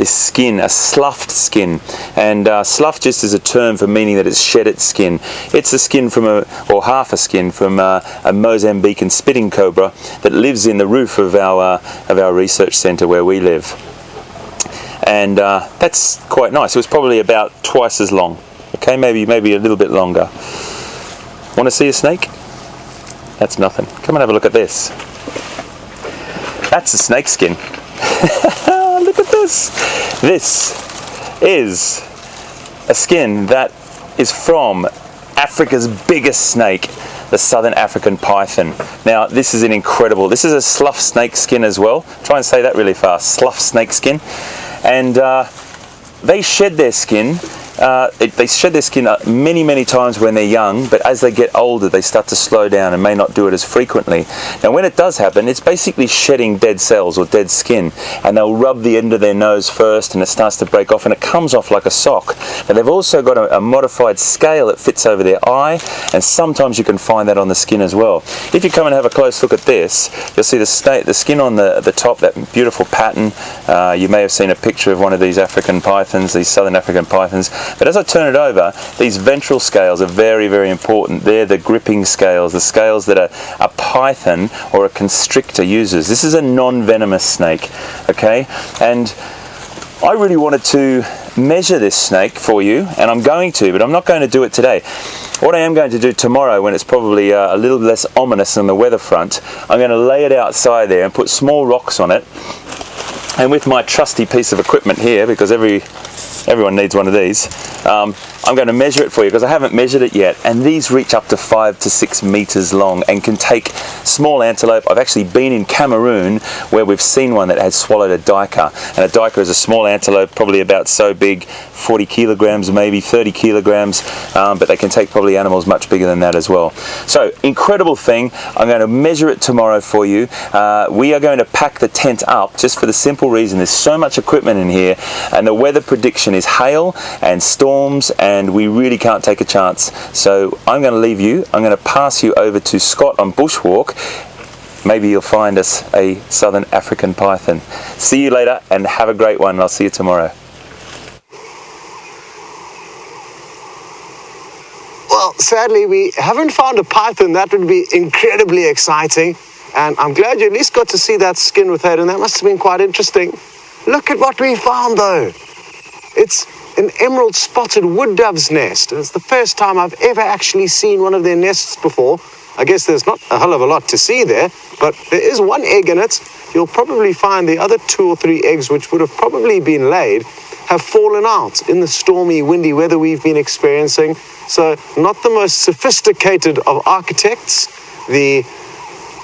skin, a sloughed skin, and slough just is a term for meaning that it's shed its skin. It's a skin or half a skin from a Mozambican spitting cobra that lives in the roof of our research centre where we live, and that's quite nice. It was probably about twice as long. Okay, maybe a little bit longer. Want to see a snake? That's nothing. Come and have a look at this. That's a snake skin. Look at this. This is a skin that is from Africa's biggest snake, the southern African python. Now, this is this is a slough snake skin as well. Try and say that really fast. Slough snake skin. And they shed their skin. They shed their skin many, many times when they're young, but as they get older, they start to slow down and may not do it as frequently. Now, when it does happen, it's basically shedding dead cells or dead skin, and they'll rub the end of their nose first, and it starts to break off, and it comes off like a sock. Now, they've also got a modified scale that fits over their eye, and sometimes you can find that on the skin as well. If you come and have a close look at this, you'll see the skin on the top, that beautiful pattern. You may have seen a picture of one of these African pythons, these southern African pythons. But as I turn it over, these ventral scales are very, very important. They're the gripping scales, the scales that a python or a constrictor uses. This is a non-venomous snake, okay? And I really wanted to measure this snake for you, and I'm going to, but I'm not going to do it today. What I am going to do tomorrow, when it's probably a little less ominous on the weather front, I'm going to lay it outside there and put small rocks on it. And with my trusty piece of equipment here, because everyone needs one of these, I'm going to measure it for you because I haven't measured it yet, and these reach up to 5 to 6 meters long and can take small antelope. I've actually been in Cameroon where we've seen one that has swallowed a duiker, and a duiker is a small antelope, probably about so big, 40 kilograms, maybe 30 kilograms, but they can take probably animals much bigger than that as well. So, incredible thing. I'm going to measure it tomorrow for you. We are going to pack the tent up just for the simple reason there's so much equipment in here, and the weather prediction is hail and storms, and we really can't take a chance. So I'm going to leave you. I'm going to pass you over to Scott on Bushwalk. Maybe you'll find us a southern African python. See you later and have a great one. I'll see you tomorrow. Well, sadly, we haven't found a python. That would be incredibly exciting. And I'm glad you at least got to see that skin with Hayden. That must have been quite interesting. Look at what we found, though. It's an emerald spotted wood dove's nest. It's the first time I've ever actually seen one of their nests before. I guess there's not a hell of a lot to see there, but there is one egg in it. You'll probably find the other 2 or 3 eggs, which would have probably been laid, have fallen out in the stormy, windy weather we've been experiencing. So not the most sophisticated of architects, the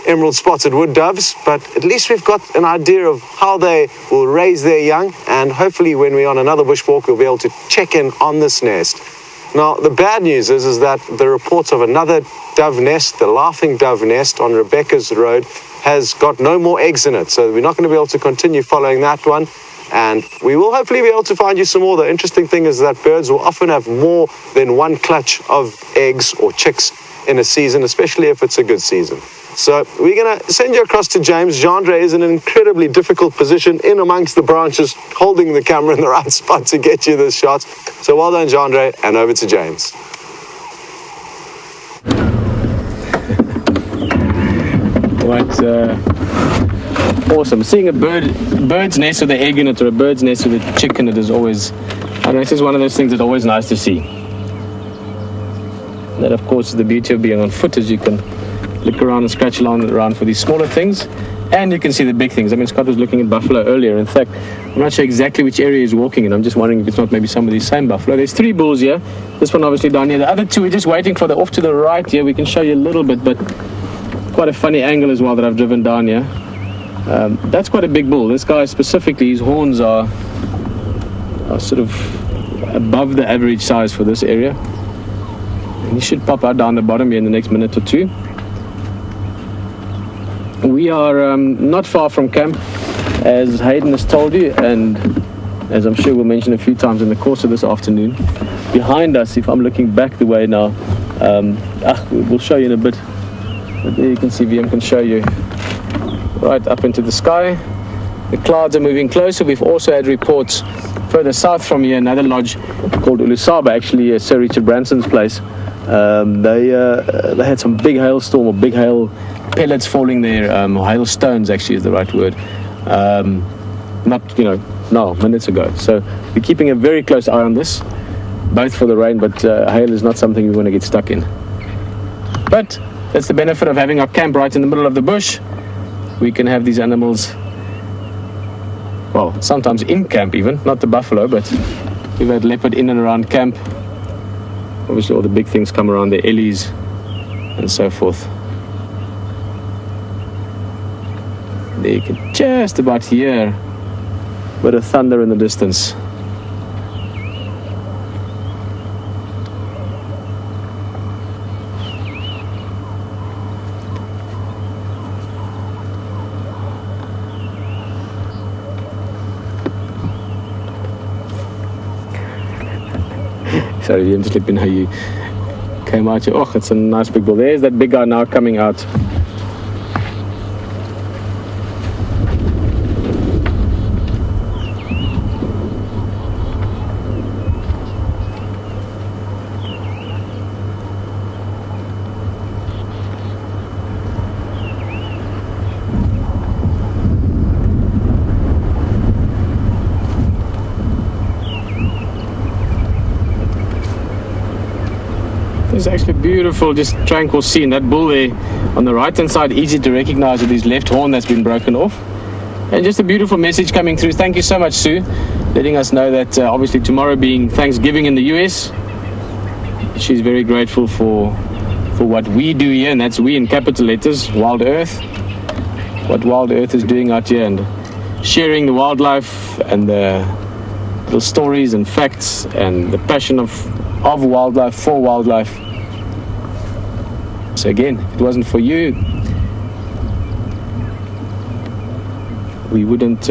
emerald spotted wood doves, but at least we've got an idea of how they will raise their young, and hopefully when we're on another bushwalk we'll be able to check in on this nest. Now the bad news is that the reports of another dove nest, the laughing dove nest on Rebecca's Road, has got no more eggs in it, so we're not going to be able to continue following that one, and we will hopefully be able to find you some more. The interesting thing is that birds will often have more than one clutch of eggs or chicks in a season, especially if it's a good season. So we're going to send you across to James. Jandre is in an incredibly difficult position in amongst the branches, holding the camera in the right spot to get you this shot. So well done, Jandre, and over to James. Awesome. Seeing a bird's nest with an egg in it, or a bird's nest with a chick in it, is always, I don't know, it's just one of those things that's always nice to see. That, of course, is the beauty of being on foot, is you can look around and scratch around for these smaller things, and you can see the big things. I mean, Scott was looking at buffalo earlier. In fact, I'm not sure exactly which area he's walking in. I'm just wondering if it's not maybe some of these same buffalo. There's 3 bulls here. This one obviously down here. The other 2 are just waiting for the off to the right here. We can show you a little bit, but quite a funny angle as well that I've driven down here. That's quite a big bull. This guy specifically, his horns are sort of above the average size for this area. And he should pop out down the bottom here in the next minute or 2. We are not far from camp, as Hayden has told you, and as I'm sure we'll mention a few times in the course of this afternoon. Behind us, if I'm looking back the way now, we'll show you in a bit, but there you can see, VM can show you right up into the sky. The clouds are moving closer. We've also had reports further south from here, another lodge called Ulusaba, actually Sir Richard Branson's place. They had some big hailstorm, or big hail pellets falling there, hailstones actually is the right word, minutes ago. So we're keeping a very close eye on this, both for the rain, but hail is not something we want to get stuck in. But that's the benefit of having our camp right in the middle of the bush. We can have these animals, well, sometimes in camp even, not the buffalo, but we've had leopard in and around camp. Obviously all the big things come around, the ellies and so forth. There you can just about hear a bit of thunder in the distance. Sorry, I'm just looking how you came out here. Oh, it's a nice big bull. There's that big guy now coming out. It's actually a beautiful, just tranquil scene. That bull there on the right hand side, easy to recognize with his left horn that's been broken off. And just a beautiful message coming through. Thank you so much, Sue, letting us know that obviously tomorrow being Thanksgiving in the US, she's very grateful for what we do here, and that's we in capital letters, Wild Earth. What Wild Earth is doing out here and sharing the wildlife and the little stories and facts and the passion of wildlife for wildlife. So again, if it wasn't for you, we wouldn't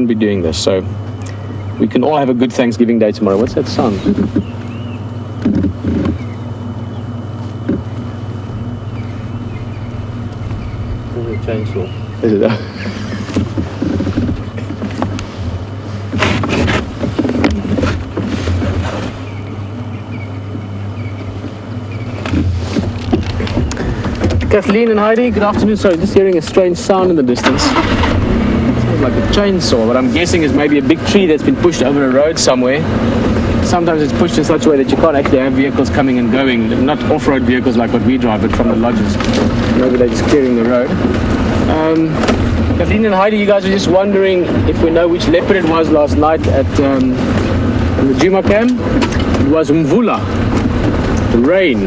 be doing this. So we can all have a good Thanksgiving Day tomorrow. What's that sound? There's a chainsaw. Is it? Kathleen and Heidi, good afternoon. Sorry, just hearing a strange sound in the distance. It's like a chainsaw. What I'm guessing is maybe a big tree that's been pushed over a road somewhere. Sometimes it's pushed in such a way that you can't actually have vehicles coming and going, not off-road vehicles like what we drive, but from the lodges. Maybe they're just clearing the road. Kathleen and Heidi, you guys were just wondering if we know which leopard it was last night at the Djuma camp. It was Mvula, the rain.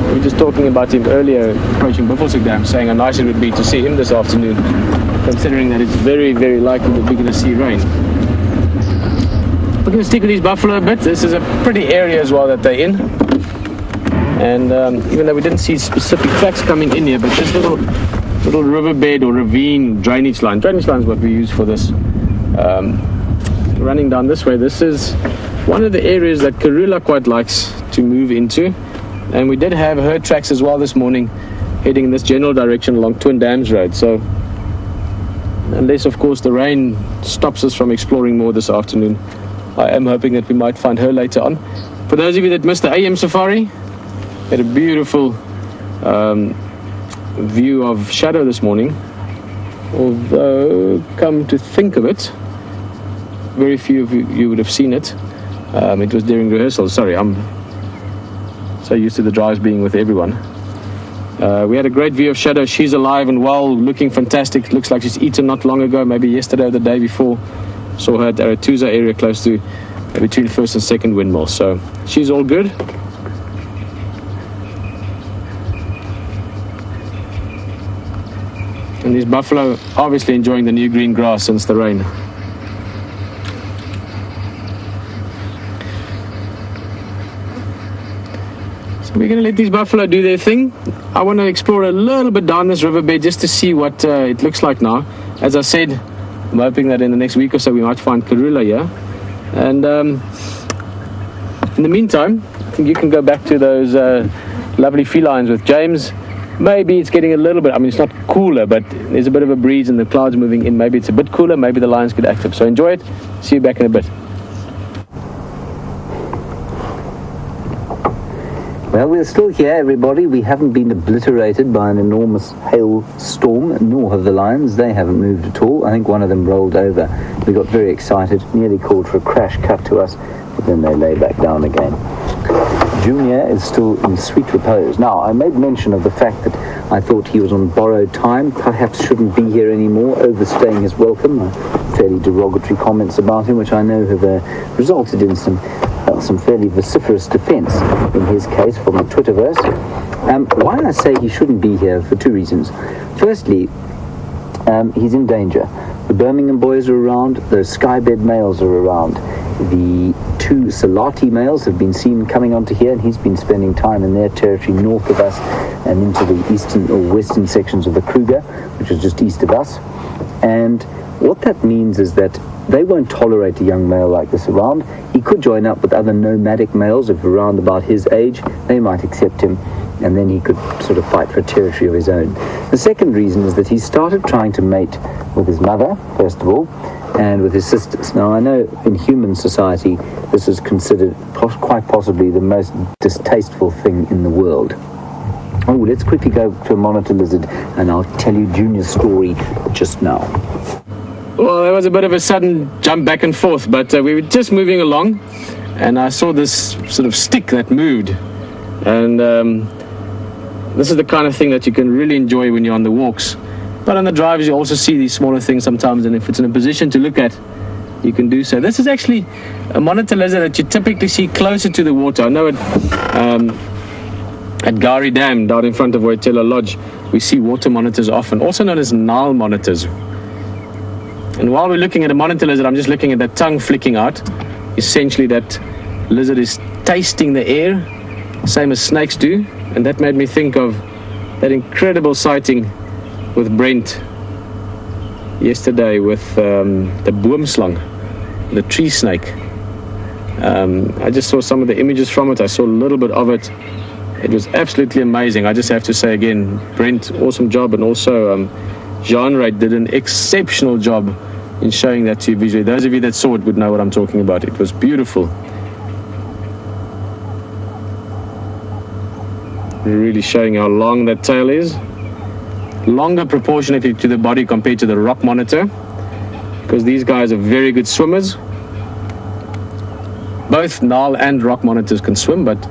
We were just talking about him earlier, approaching Buffelshoek Dam, saying how nice it would be to see him this afternoon, considering that it's very, very likely that we're going to see rain. We're going to stick with these buffalo a bit. This is a pretty area as well that they're in. And even though we didn't see specific tracks coming in here, but this little riverbed or ravine drainage line. Drainage line is what we use for this. Running down this way, this is one of the areas that Karula quite likes to move into. And we did have her tracks as well this morning, heading in this general direction along Twin Dams Road. So, unless of course the rain stops us from exploring more this afternoon, I am hoping that we might find her later on. For those of you that missed the AM safari, had a beautiful view of Shadow this morning. Although, come to think of it, very few of you would have seen it. It was during rehearsal. Sorry, I'm so used to the drives being with everyone. We had a great view of Shadow. She's alive and well, looking fantastic. Looks like she's eaten not long ago, maybe yesterday or the day before. Saw her at Arathusa area close to between first and second windmill. So she's all good. And these buffalo obviously enjoying the new green grass since the rain. So we're going to let these buffalo do their thing. I want to explore a little bit down this riverbed just to see what it looks like now. As I said, I'm hoping that in the next week or so we might find Karula here. And in the meantime, I think you can go back to those lovely felines with James. Maybe it's getting a little bit, I mean, it's not cooler, but there's a bit of a breeze and the clouds moving in. Maybe it's a bit cooler, maybe the lions get active. So enjoy it. See you back in a bit. Well, we're still here, everybody. We haven't been obliterated by an enormous hailstorm, nor have the lions. They haven't moved at all. I think one of them rolled over. We got very excited, nearly called for a crash cut to us, but then they lay back down again. Junior is still in sweet repose. Now, I made mention of the fact that I thought he was on borrowed time, perhaps shouldn't be here anymore, overstaying his welcome. Fairly derogatory comments about him, which I know have resulted in some fairly vociferous defense in his case from the Twitterverse. Why I say he shouldn't be here for two reasons. Firstly, he's in danger. The Birmingham boys are around, the Skybed males are around. The two Salati males have been seen coming onto here, and he's been spending time in their territory north of us and into the eastern or western sections of the Kruger, which is just east of us. And what that means is that they won't tolerate a young male like this around. He could join up with other nomadic males of around about his age. They might accept him, and then he could sort of fight for a territory of his own. The second reason is that he started trying to mate with his mother, first of all, and with his sisters. Now, I know in human society this is considered quite possibly the most distasteful thing in the world. Oh, let's quickly go to a monitor lizard, and I'll tell you Junior's story just now. Well, there was a bit of a sudden jump back and forth, but we were just moving along, and I saw this sort of stick that moved. And this is the kind of thing that you can really enjoy when you're on the walks. But on the drives, you also see these smaller things sometimes, and if it's in a position to look at, you can do so. This is actually a monitor lizard that you typically see closer to the water. I know at Gari Dam, down in front of Waitela Lodge, we see water monitors often, also known as Nile monitors. And while we're looking at a monitor lizard, I'm just looking at that tongue flicking out. Essentially, that lizard is tasting the air, same as snakes do. And that made me think of that incredible sighting with Brent yesterday with the boomslang, the tree snake. I just saw some of the images from it. I saw a little bit of it. It was absolutely amazing. I just have to say again, Brent, awesome job. And also Jean Ray did an exceptional job in showing that to you visually. Those of you that saw it would know what I'm talking about. It was beautiful. Really showing how long that tail is. Longer proportionately to the body compared to the rock monitor. because these guys are very good swimmers. Both Nile and rock monitors can swim, but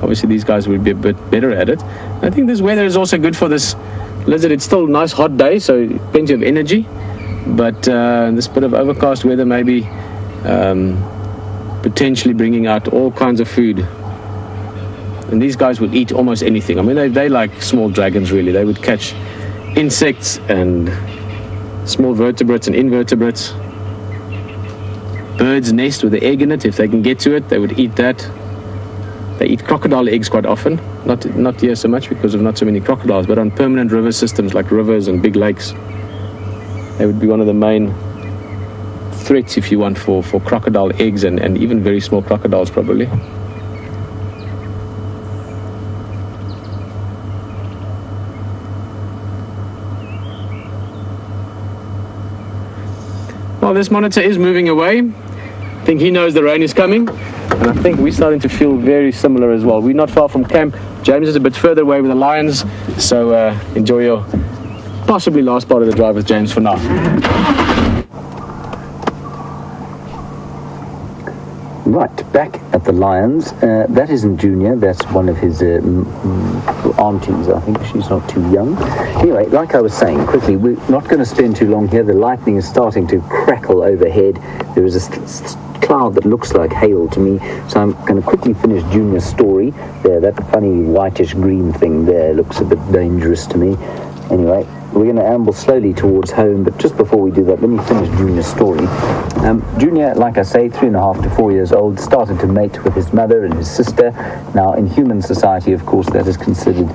obviously these guys will be a bit better at it. I think this weather is also good for this lizard. It's still a nice hot day, so plenty of energy, but this bit of overcast weather may be potentially bringing out all kinds of food. And these guys would eat almost anything. I mean, they like small dragons, really. They would catch insects and small vertebrates and invertebrates. Bird's nest with the egg in it, if they can get to it, they would eat that. They eat crocodile eggs quite often. Not here so much because of not so many crocodiles, but on permanent river systems like rivers and big lakes, they would be one of the main threats, if you want, for crocodile eggs and even very small crocodiles probably. Well, this monitor is moving away. I think he knows the rain is coming, and I think we're starting to feel very similar as well. We're not far from camp. James is a bit further away with the lions, so enjoy your possibly last part of the drive with James for now. Right, back at the lions. That isn't Junior, that's one of his aunties, I think. She's not too young. Anyway, like I was saying, quickly, we're not going to spend too long here. The lightning is starting to crackle overhead. There is a cloud that looks like hail to me, so I'm going to quickly finish Junior's story. There, that funny whitish green thing there looks a bit dangerous to me. Anyway, we're going to amble slowly towards home, but just before we do that, let me finish Junior's story. Junior, like I say, 3.5 to 4 years old, started to mate with his mother and his sister. Now, in human society, of course, that is considered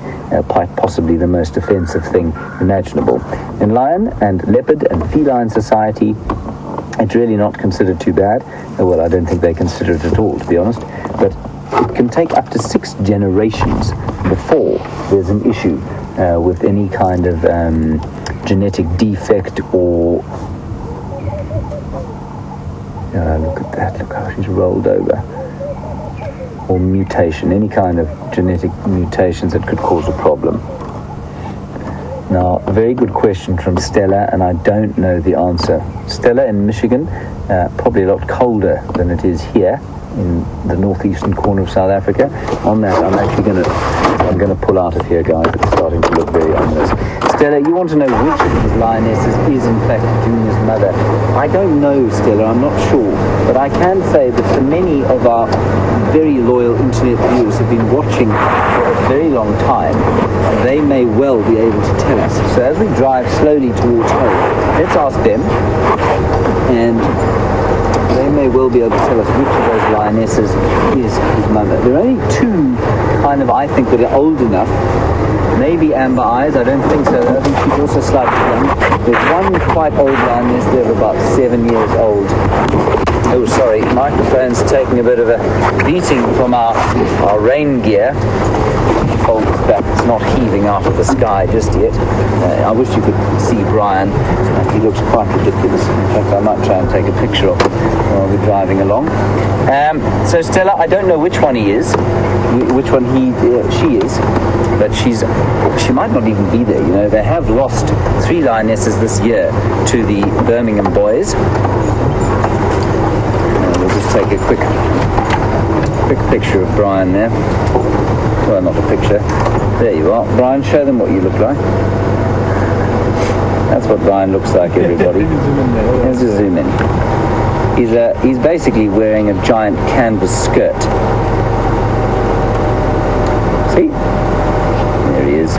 quite possibly the most offensive thing imaginable. In lion and leopard and feline society, it's really not considered too bad. Well, I don't think they consider it at all, to be honest. But it can take up to 6 generations before there's an issue with any kind of genetic defect or look at that, look how she's rolled over, or mutation, any kind of genetic mutations that could cause a problem. Now, a very good question from Stella, and I don't know the answer. Stella in Michigan, probably a lot colder than it is here in the northeastern corner of South Africa. On that, I'm actually going to pull out of here, guys. It's starting to look very ominous. Stella, you want to know which of these lionesses is in fact Junior's mother? I don't know, Stella, I'm not sure. But I can say that for many of our very loyal internet viewers have been watching for a very long time, they may well be able to tell us. So as we drive slowly towards home, let's ask them, and they may well be able to tell us which of those lionesses is his mother. There are only 2 kind of, I think, that are old enough. Maybe Amber Eyes, I don't think so. I think she's also slightly young. There's one quite old lioness there of about 7 years old. Oh, sorry, microphone's taking a bit of a beating from our rain gear. Hold this back, it's not heaving out of the sky just yet. I wish you could see Brian. He looks quite ridiculous. In fact, I might try and take a picture of him while we're driving along. So Stella, I don't know which one he is, which one she is, but she might not even be there. You know, they have lost 3 lionesses this year to the Birmingham boys. We'll just take a quick picture of Brian there. Well, not a picture. There you are. Brian, show them what you look like. That's what Brian looks like, everybody. Let's just zoom in. He's basically wearing a giant canvas skirt. See? There he is.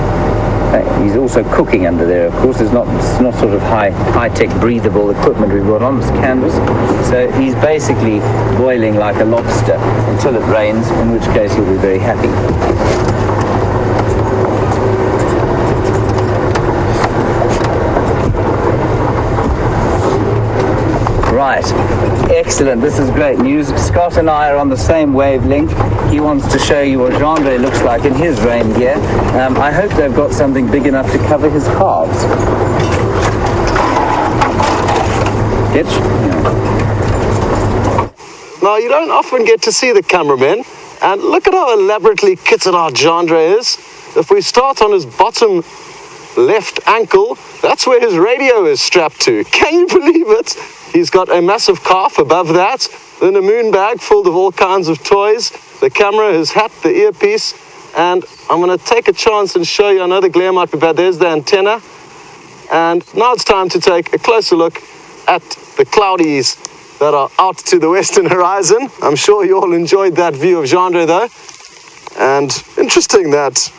He's also cooking under there, of course. It's not sort of high-tech breathable equipment we've got on this canvas. So he's basically boiling like a lobster until it rains, in which case he'll be very happy. Right, excellent, this is great news. Scott and I are on the same wavelength. He wants to show you what Jean-Andre looks like in his rain gear. I hope they've got something big enough to cover his calves. Hitch? Now, you don't often get to see the cameraman, and look at how elaborately kitted out Jean-Andre is. If we start on his bottom left ankle, that's where his radio is strapped to. Can you believe it? He's got a massive calf above that, then a moon bag filled of all kinds of toys, the camera, his hat, the earpiece, and I'm going to take a chance and show you. I know the glare might be bad. There's the antenna. And now it's time to take a closer look at the cloudies that are out to the western horizon. I'm sure you all enjoyed that view of Gendre though. And interesting that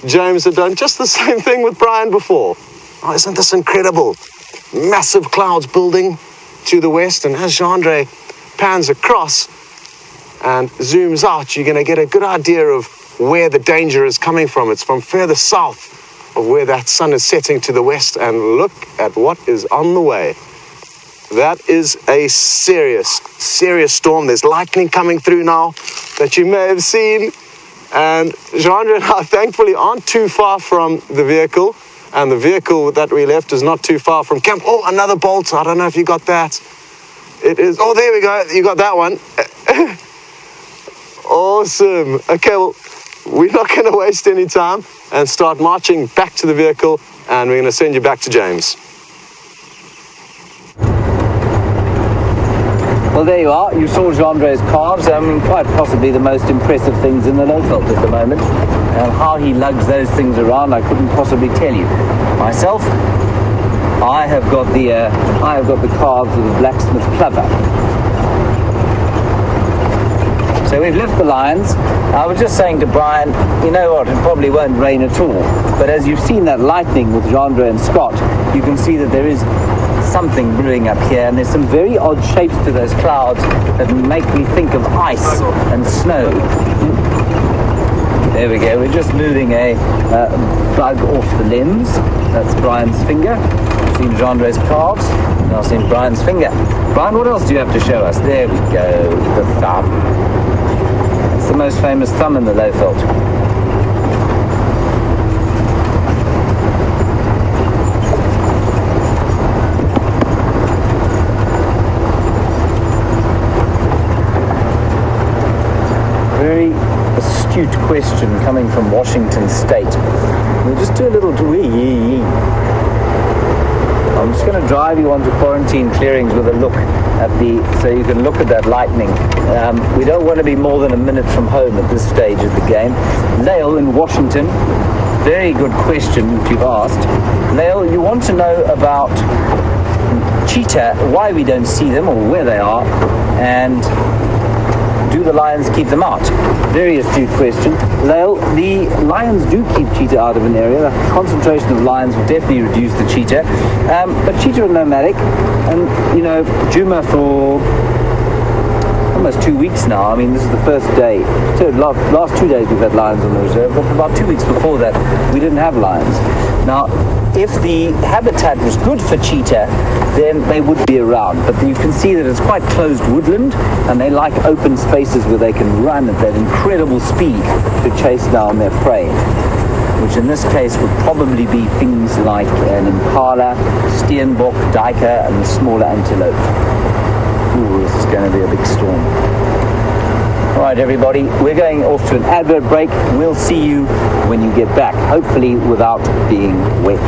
James had done just the same thing with Brian before. Oh, isn't this incredible? Massive clouds building to the west, and as Gendre pans across and zooms out, you're going to get a good idea of where the danger is coming from. It's from further south of where that sun is setting to the west, and look at what is on the way. That is a serious storm. There's lightning coming through now that you may have seen, and Gendre and I thankfully aren't too far from the vehicle, and the vehicle that we left is not too far from camp. Oh, another bolt. I don't know if you got that. It is, oh, there we go. You got that one. Awesome. Okay, well, we're not going to waste any time and start marching back to the vehicle, and we're going to send you back to James. Well, there you are. You saw Gendre's calves. I mean, quite possibly the most impressive things in the Lowveld at the moment. And how he lugs those things around, I couldn't possibly tell you. Myself, I have got the calves of the blacksmith plover. So we've left the lions. I was just saying to Brian, you know what, it probably won't rain at all. But as you've seen that lightning with Gendre and Scott, you can see that there is something brewing up here, and there's some very odd shapes to those clouds that make me think of ice and snow. There we go, we're just moving a bug off the lens. That's Brian's finger. I've seen Gendre's calves, and I've seen Brian's finger. Brian, what else do you have to show us? There we go, the thumb. It's the most famous thumb in the Lowveld. Very astute question coming from Washington State. We'll just do a little wee. I'm just going to drive you onto quarantine clearings with a look at so you can look at that lightning. We don't want to be more than a minute from home at this stage of the game. Lael in Washington, very good question that you've asked. Lael, you want to know about cheetah, why we don't see them or where they are, and do the lions keep them out? Very astute question. Lael, the lions do keep cheetah out of an area. The concentration of lions will definitely reduce the cheetah. But cheetah are nomadic, and you know, Djuma for almost 2 weeks now. I mean, this is the first day. So last 2 days we've had lions on the reserve, but for about 2 weeks before that we didn't have lions. Now, if the habitat was good for cheetah, then they would be around. But you can see that it's quite closed woodland, and they like open spaces where they can run at that incredible speed to chase down their prey, which in this case would probably be things like an impala, steenbok, duiker, and the smaller antelope. Ooh, this is going to be a big storm. All right, everybody, we're going off to an advert break. We'll see you when you get back, hopefully without being wet.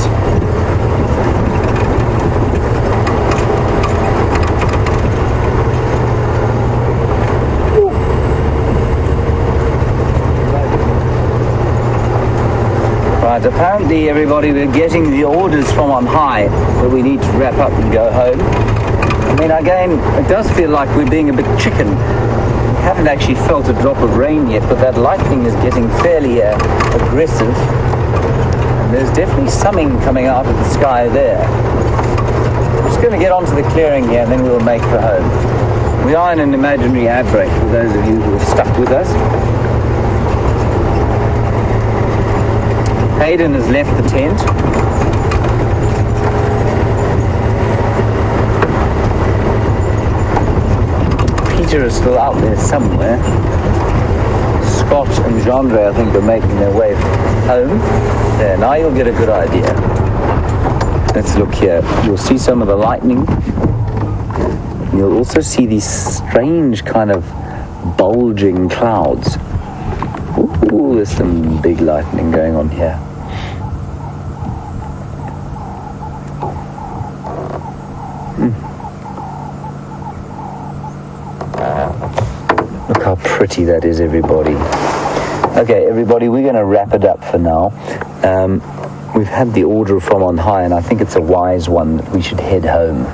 Right, apparently, everybody, we're getting the orders from on high that we need to wrap up and go home. I mean, again, it does feel like we're being a bit chicken. We haven't actually felt a drop of rain yet, but that lightning is getting fairly aggressive. And there's definitely something coming out of the sky there. We're just going to get onto the clearing here, and then we'll make for home. We are in an imaginary ad break for those of you who have stuck with us. Hayden has left the tent. Peter is still out there somewhere. Scott and Gendre, I think, are making their way home. There, now you'll get a good idea. Let's look here. You'll see some of the lightning. You'll also see these strange kind of bulging clouds. Ooh, there's some big lightning going on here. pretty that is, everybody. Okay, everybody, we're going to wrap it up for now. We've had the order from on high, and I think it's a wise one that we should head home.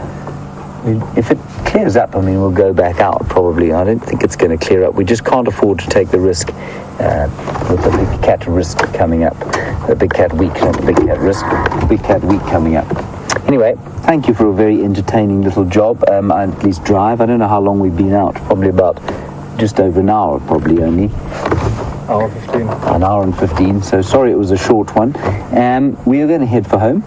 If it clears up, I mean, we'll go back out probably. I don't think it's going to clear up. We just can't afford to take the risk with the big cat risk coming up. The big cat week, not the big cat risk. Big cat week coming up. Anyway, thank you for a very entertaining little job. I at least drive. I don't know how long we've been out. Probably about just over an hour, probably only. Hour 15. An hour and 15. So sorry it was a short one. We are going to head for home.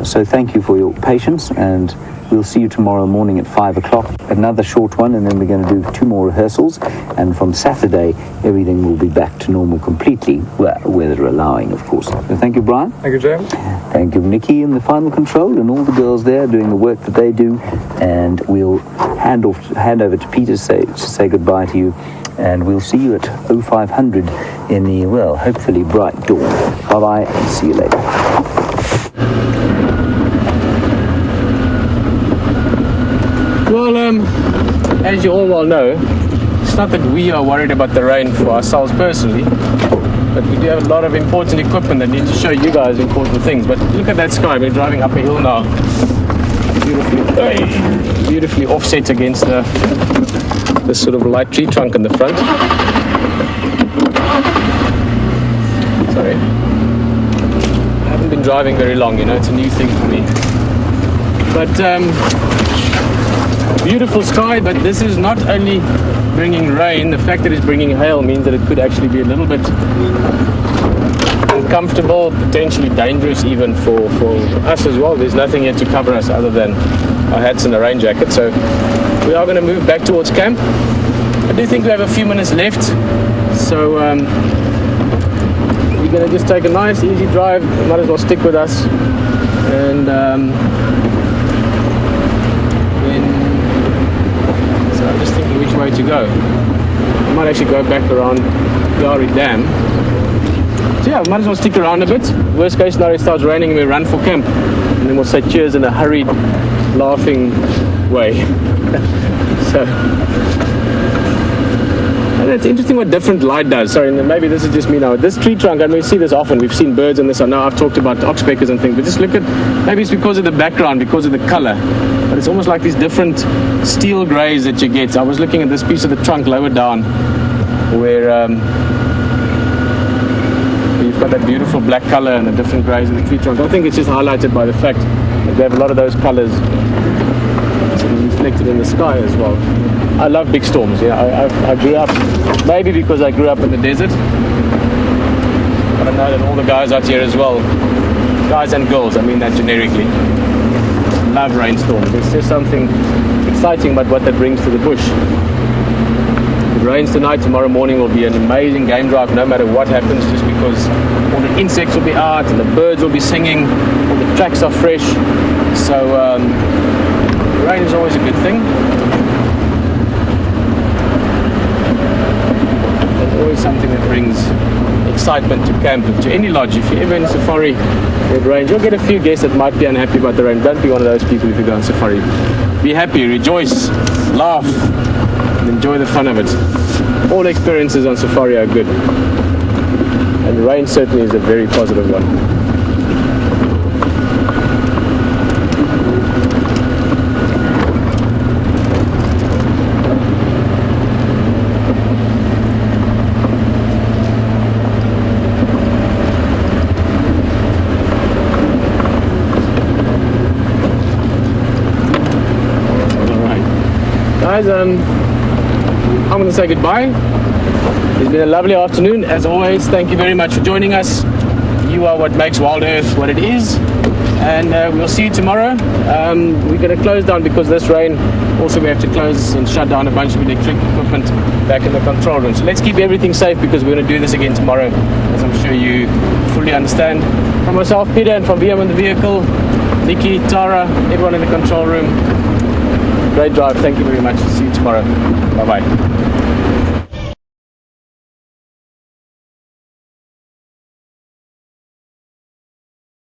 So thank you for your patience, and we'll see you tomorrow morning at 5 o'clock. Another short one, and then we're going to do 2 more rehearsals. And from Saturday, everything will be back to normal completely, well, weather allowing, of course. So thank you, Brian. Thank you, James. Thank you, Nikki in the final control, and all the girls there doing the work that they do. And we'll hand over to Peter to say goodbye to you. And we'll see you at 0500 in the, well, hopefully bright dawn. Bye-bye, and see you later. Well, as you all well know, it's not that we are worried about the rain for ourselves personally, but we do have a lot of important equipment that need to show you guys important things. But look at that sky. We're driving up a hill now, beautifully offset against this sort of light tree trunk in the front. Sorry, I haven't been driving very long, you know, it's a new thing for me. But beautiful sky, but this is not only bringing rain. The fact that it's bringing hail means that it could actually be a little bit uncomfortable, potentially dangerous even for us as well. There's nothing here to cover us other than our hats and a rain jacket, so we are going to move back towards camp. I do think we have a few minutes left, so we're going to just take a nice easy drive. Might as well stick with us, and so I'm just thinking which way to go. I might actually go back around Yari Dam. So yeah, might as well stick around a bit. Worst case scenario, it starts raining and we run for camp, and then we'll say cheers in a hurried, laughing way. So, and it's interesting what different light does. Sorry, maybe this is just me now. This tree trunk, I mean, we see this often. We've seen birds in this. I know I've talked about oxpeckers and things, but just look at, maybe it's because of the background, because of the color, but it's almost like these different steel grays that you get. I was looking at this piece of the trunk lower down where you've got that beautiful black color and the different grays in the tree trunk. I think it's just highlighted by the fact that we have a lot of those colors reflected in the sky as well. I love big storms. Yeah, I grew up, maybe because I grew up in the desert, but I know that all the guys out here as well, guys and girls, I mean that generically, love rainstorms. There's just something exciting about what that brings to the bush. If it rains tonight, tomorrow morning will be an amazing game drive no matter what happens, just because all the insects will be out and the birds will be singing, all the tracks are fresh. So rain is always a good thing. It's always something that brings excitement to camp, to any lodge. If you're ever in safari, it rains, you'll get a few guests that might be unhappy about the rain. Don't be one of those people if you go on safari. Be happy, rejoice, laugh, and enjoy the fun of it. All experiences on safari are good, and the rain certainly is a very positive one. Guys, I'm going to say goodbye. It's been a lovely afternoon as always. Thank you very much for joining us. You are what makes Wild Earth what it is, and we'll see you tomorrow. We're going to close down because of this rain. Also, we have to close and shut down a bunch of electric equipment back in the control room. So let's keep everything safe because we're going to do this again tomorrow, as I'm sure you fully understand. From myself, Peter, and from VM in the vehicle, Nikki, Tara, everyone in the control room. Great drive. Thank you very much. See you tomorrow. Bye-bye.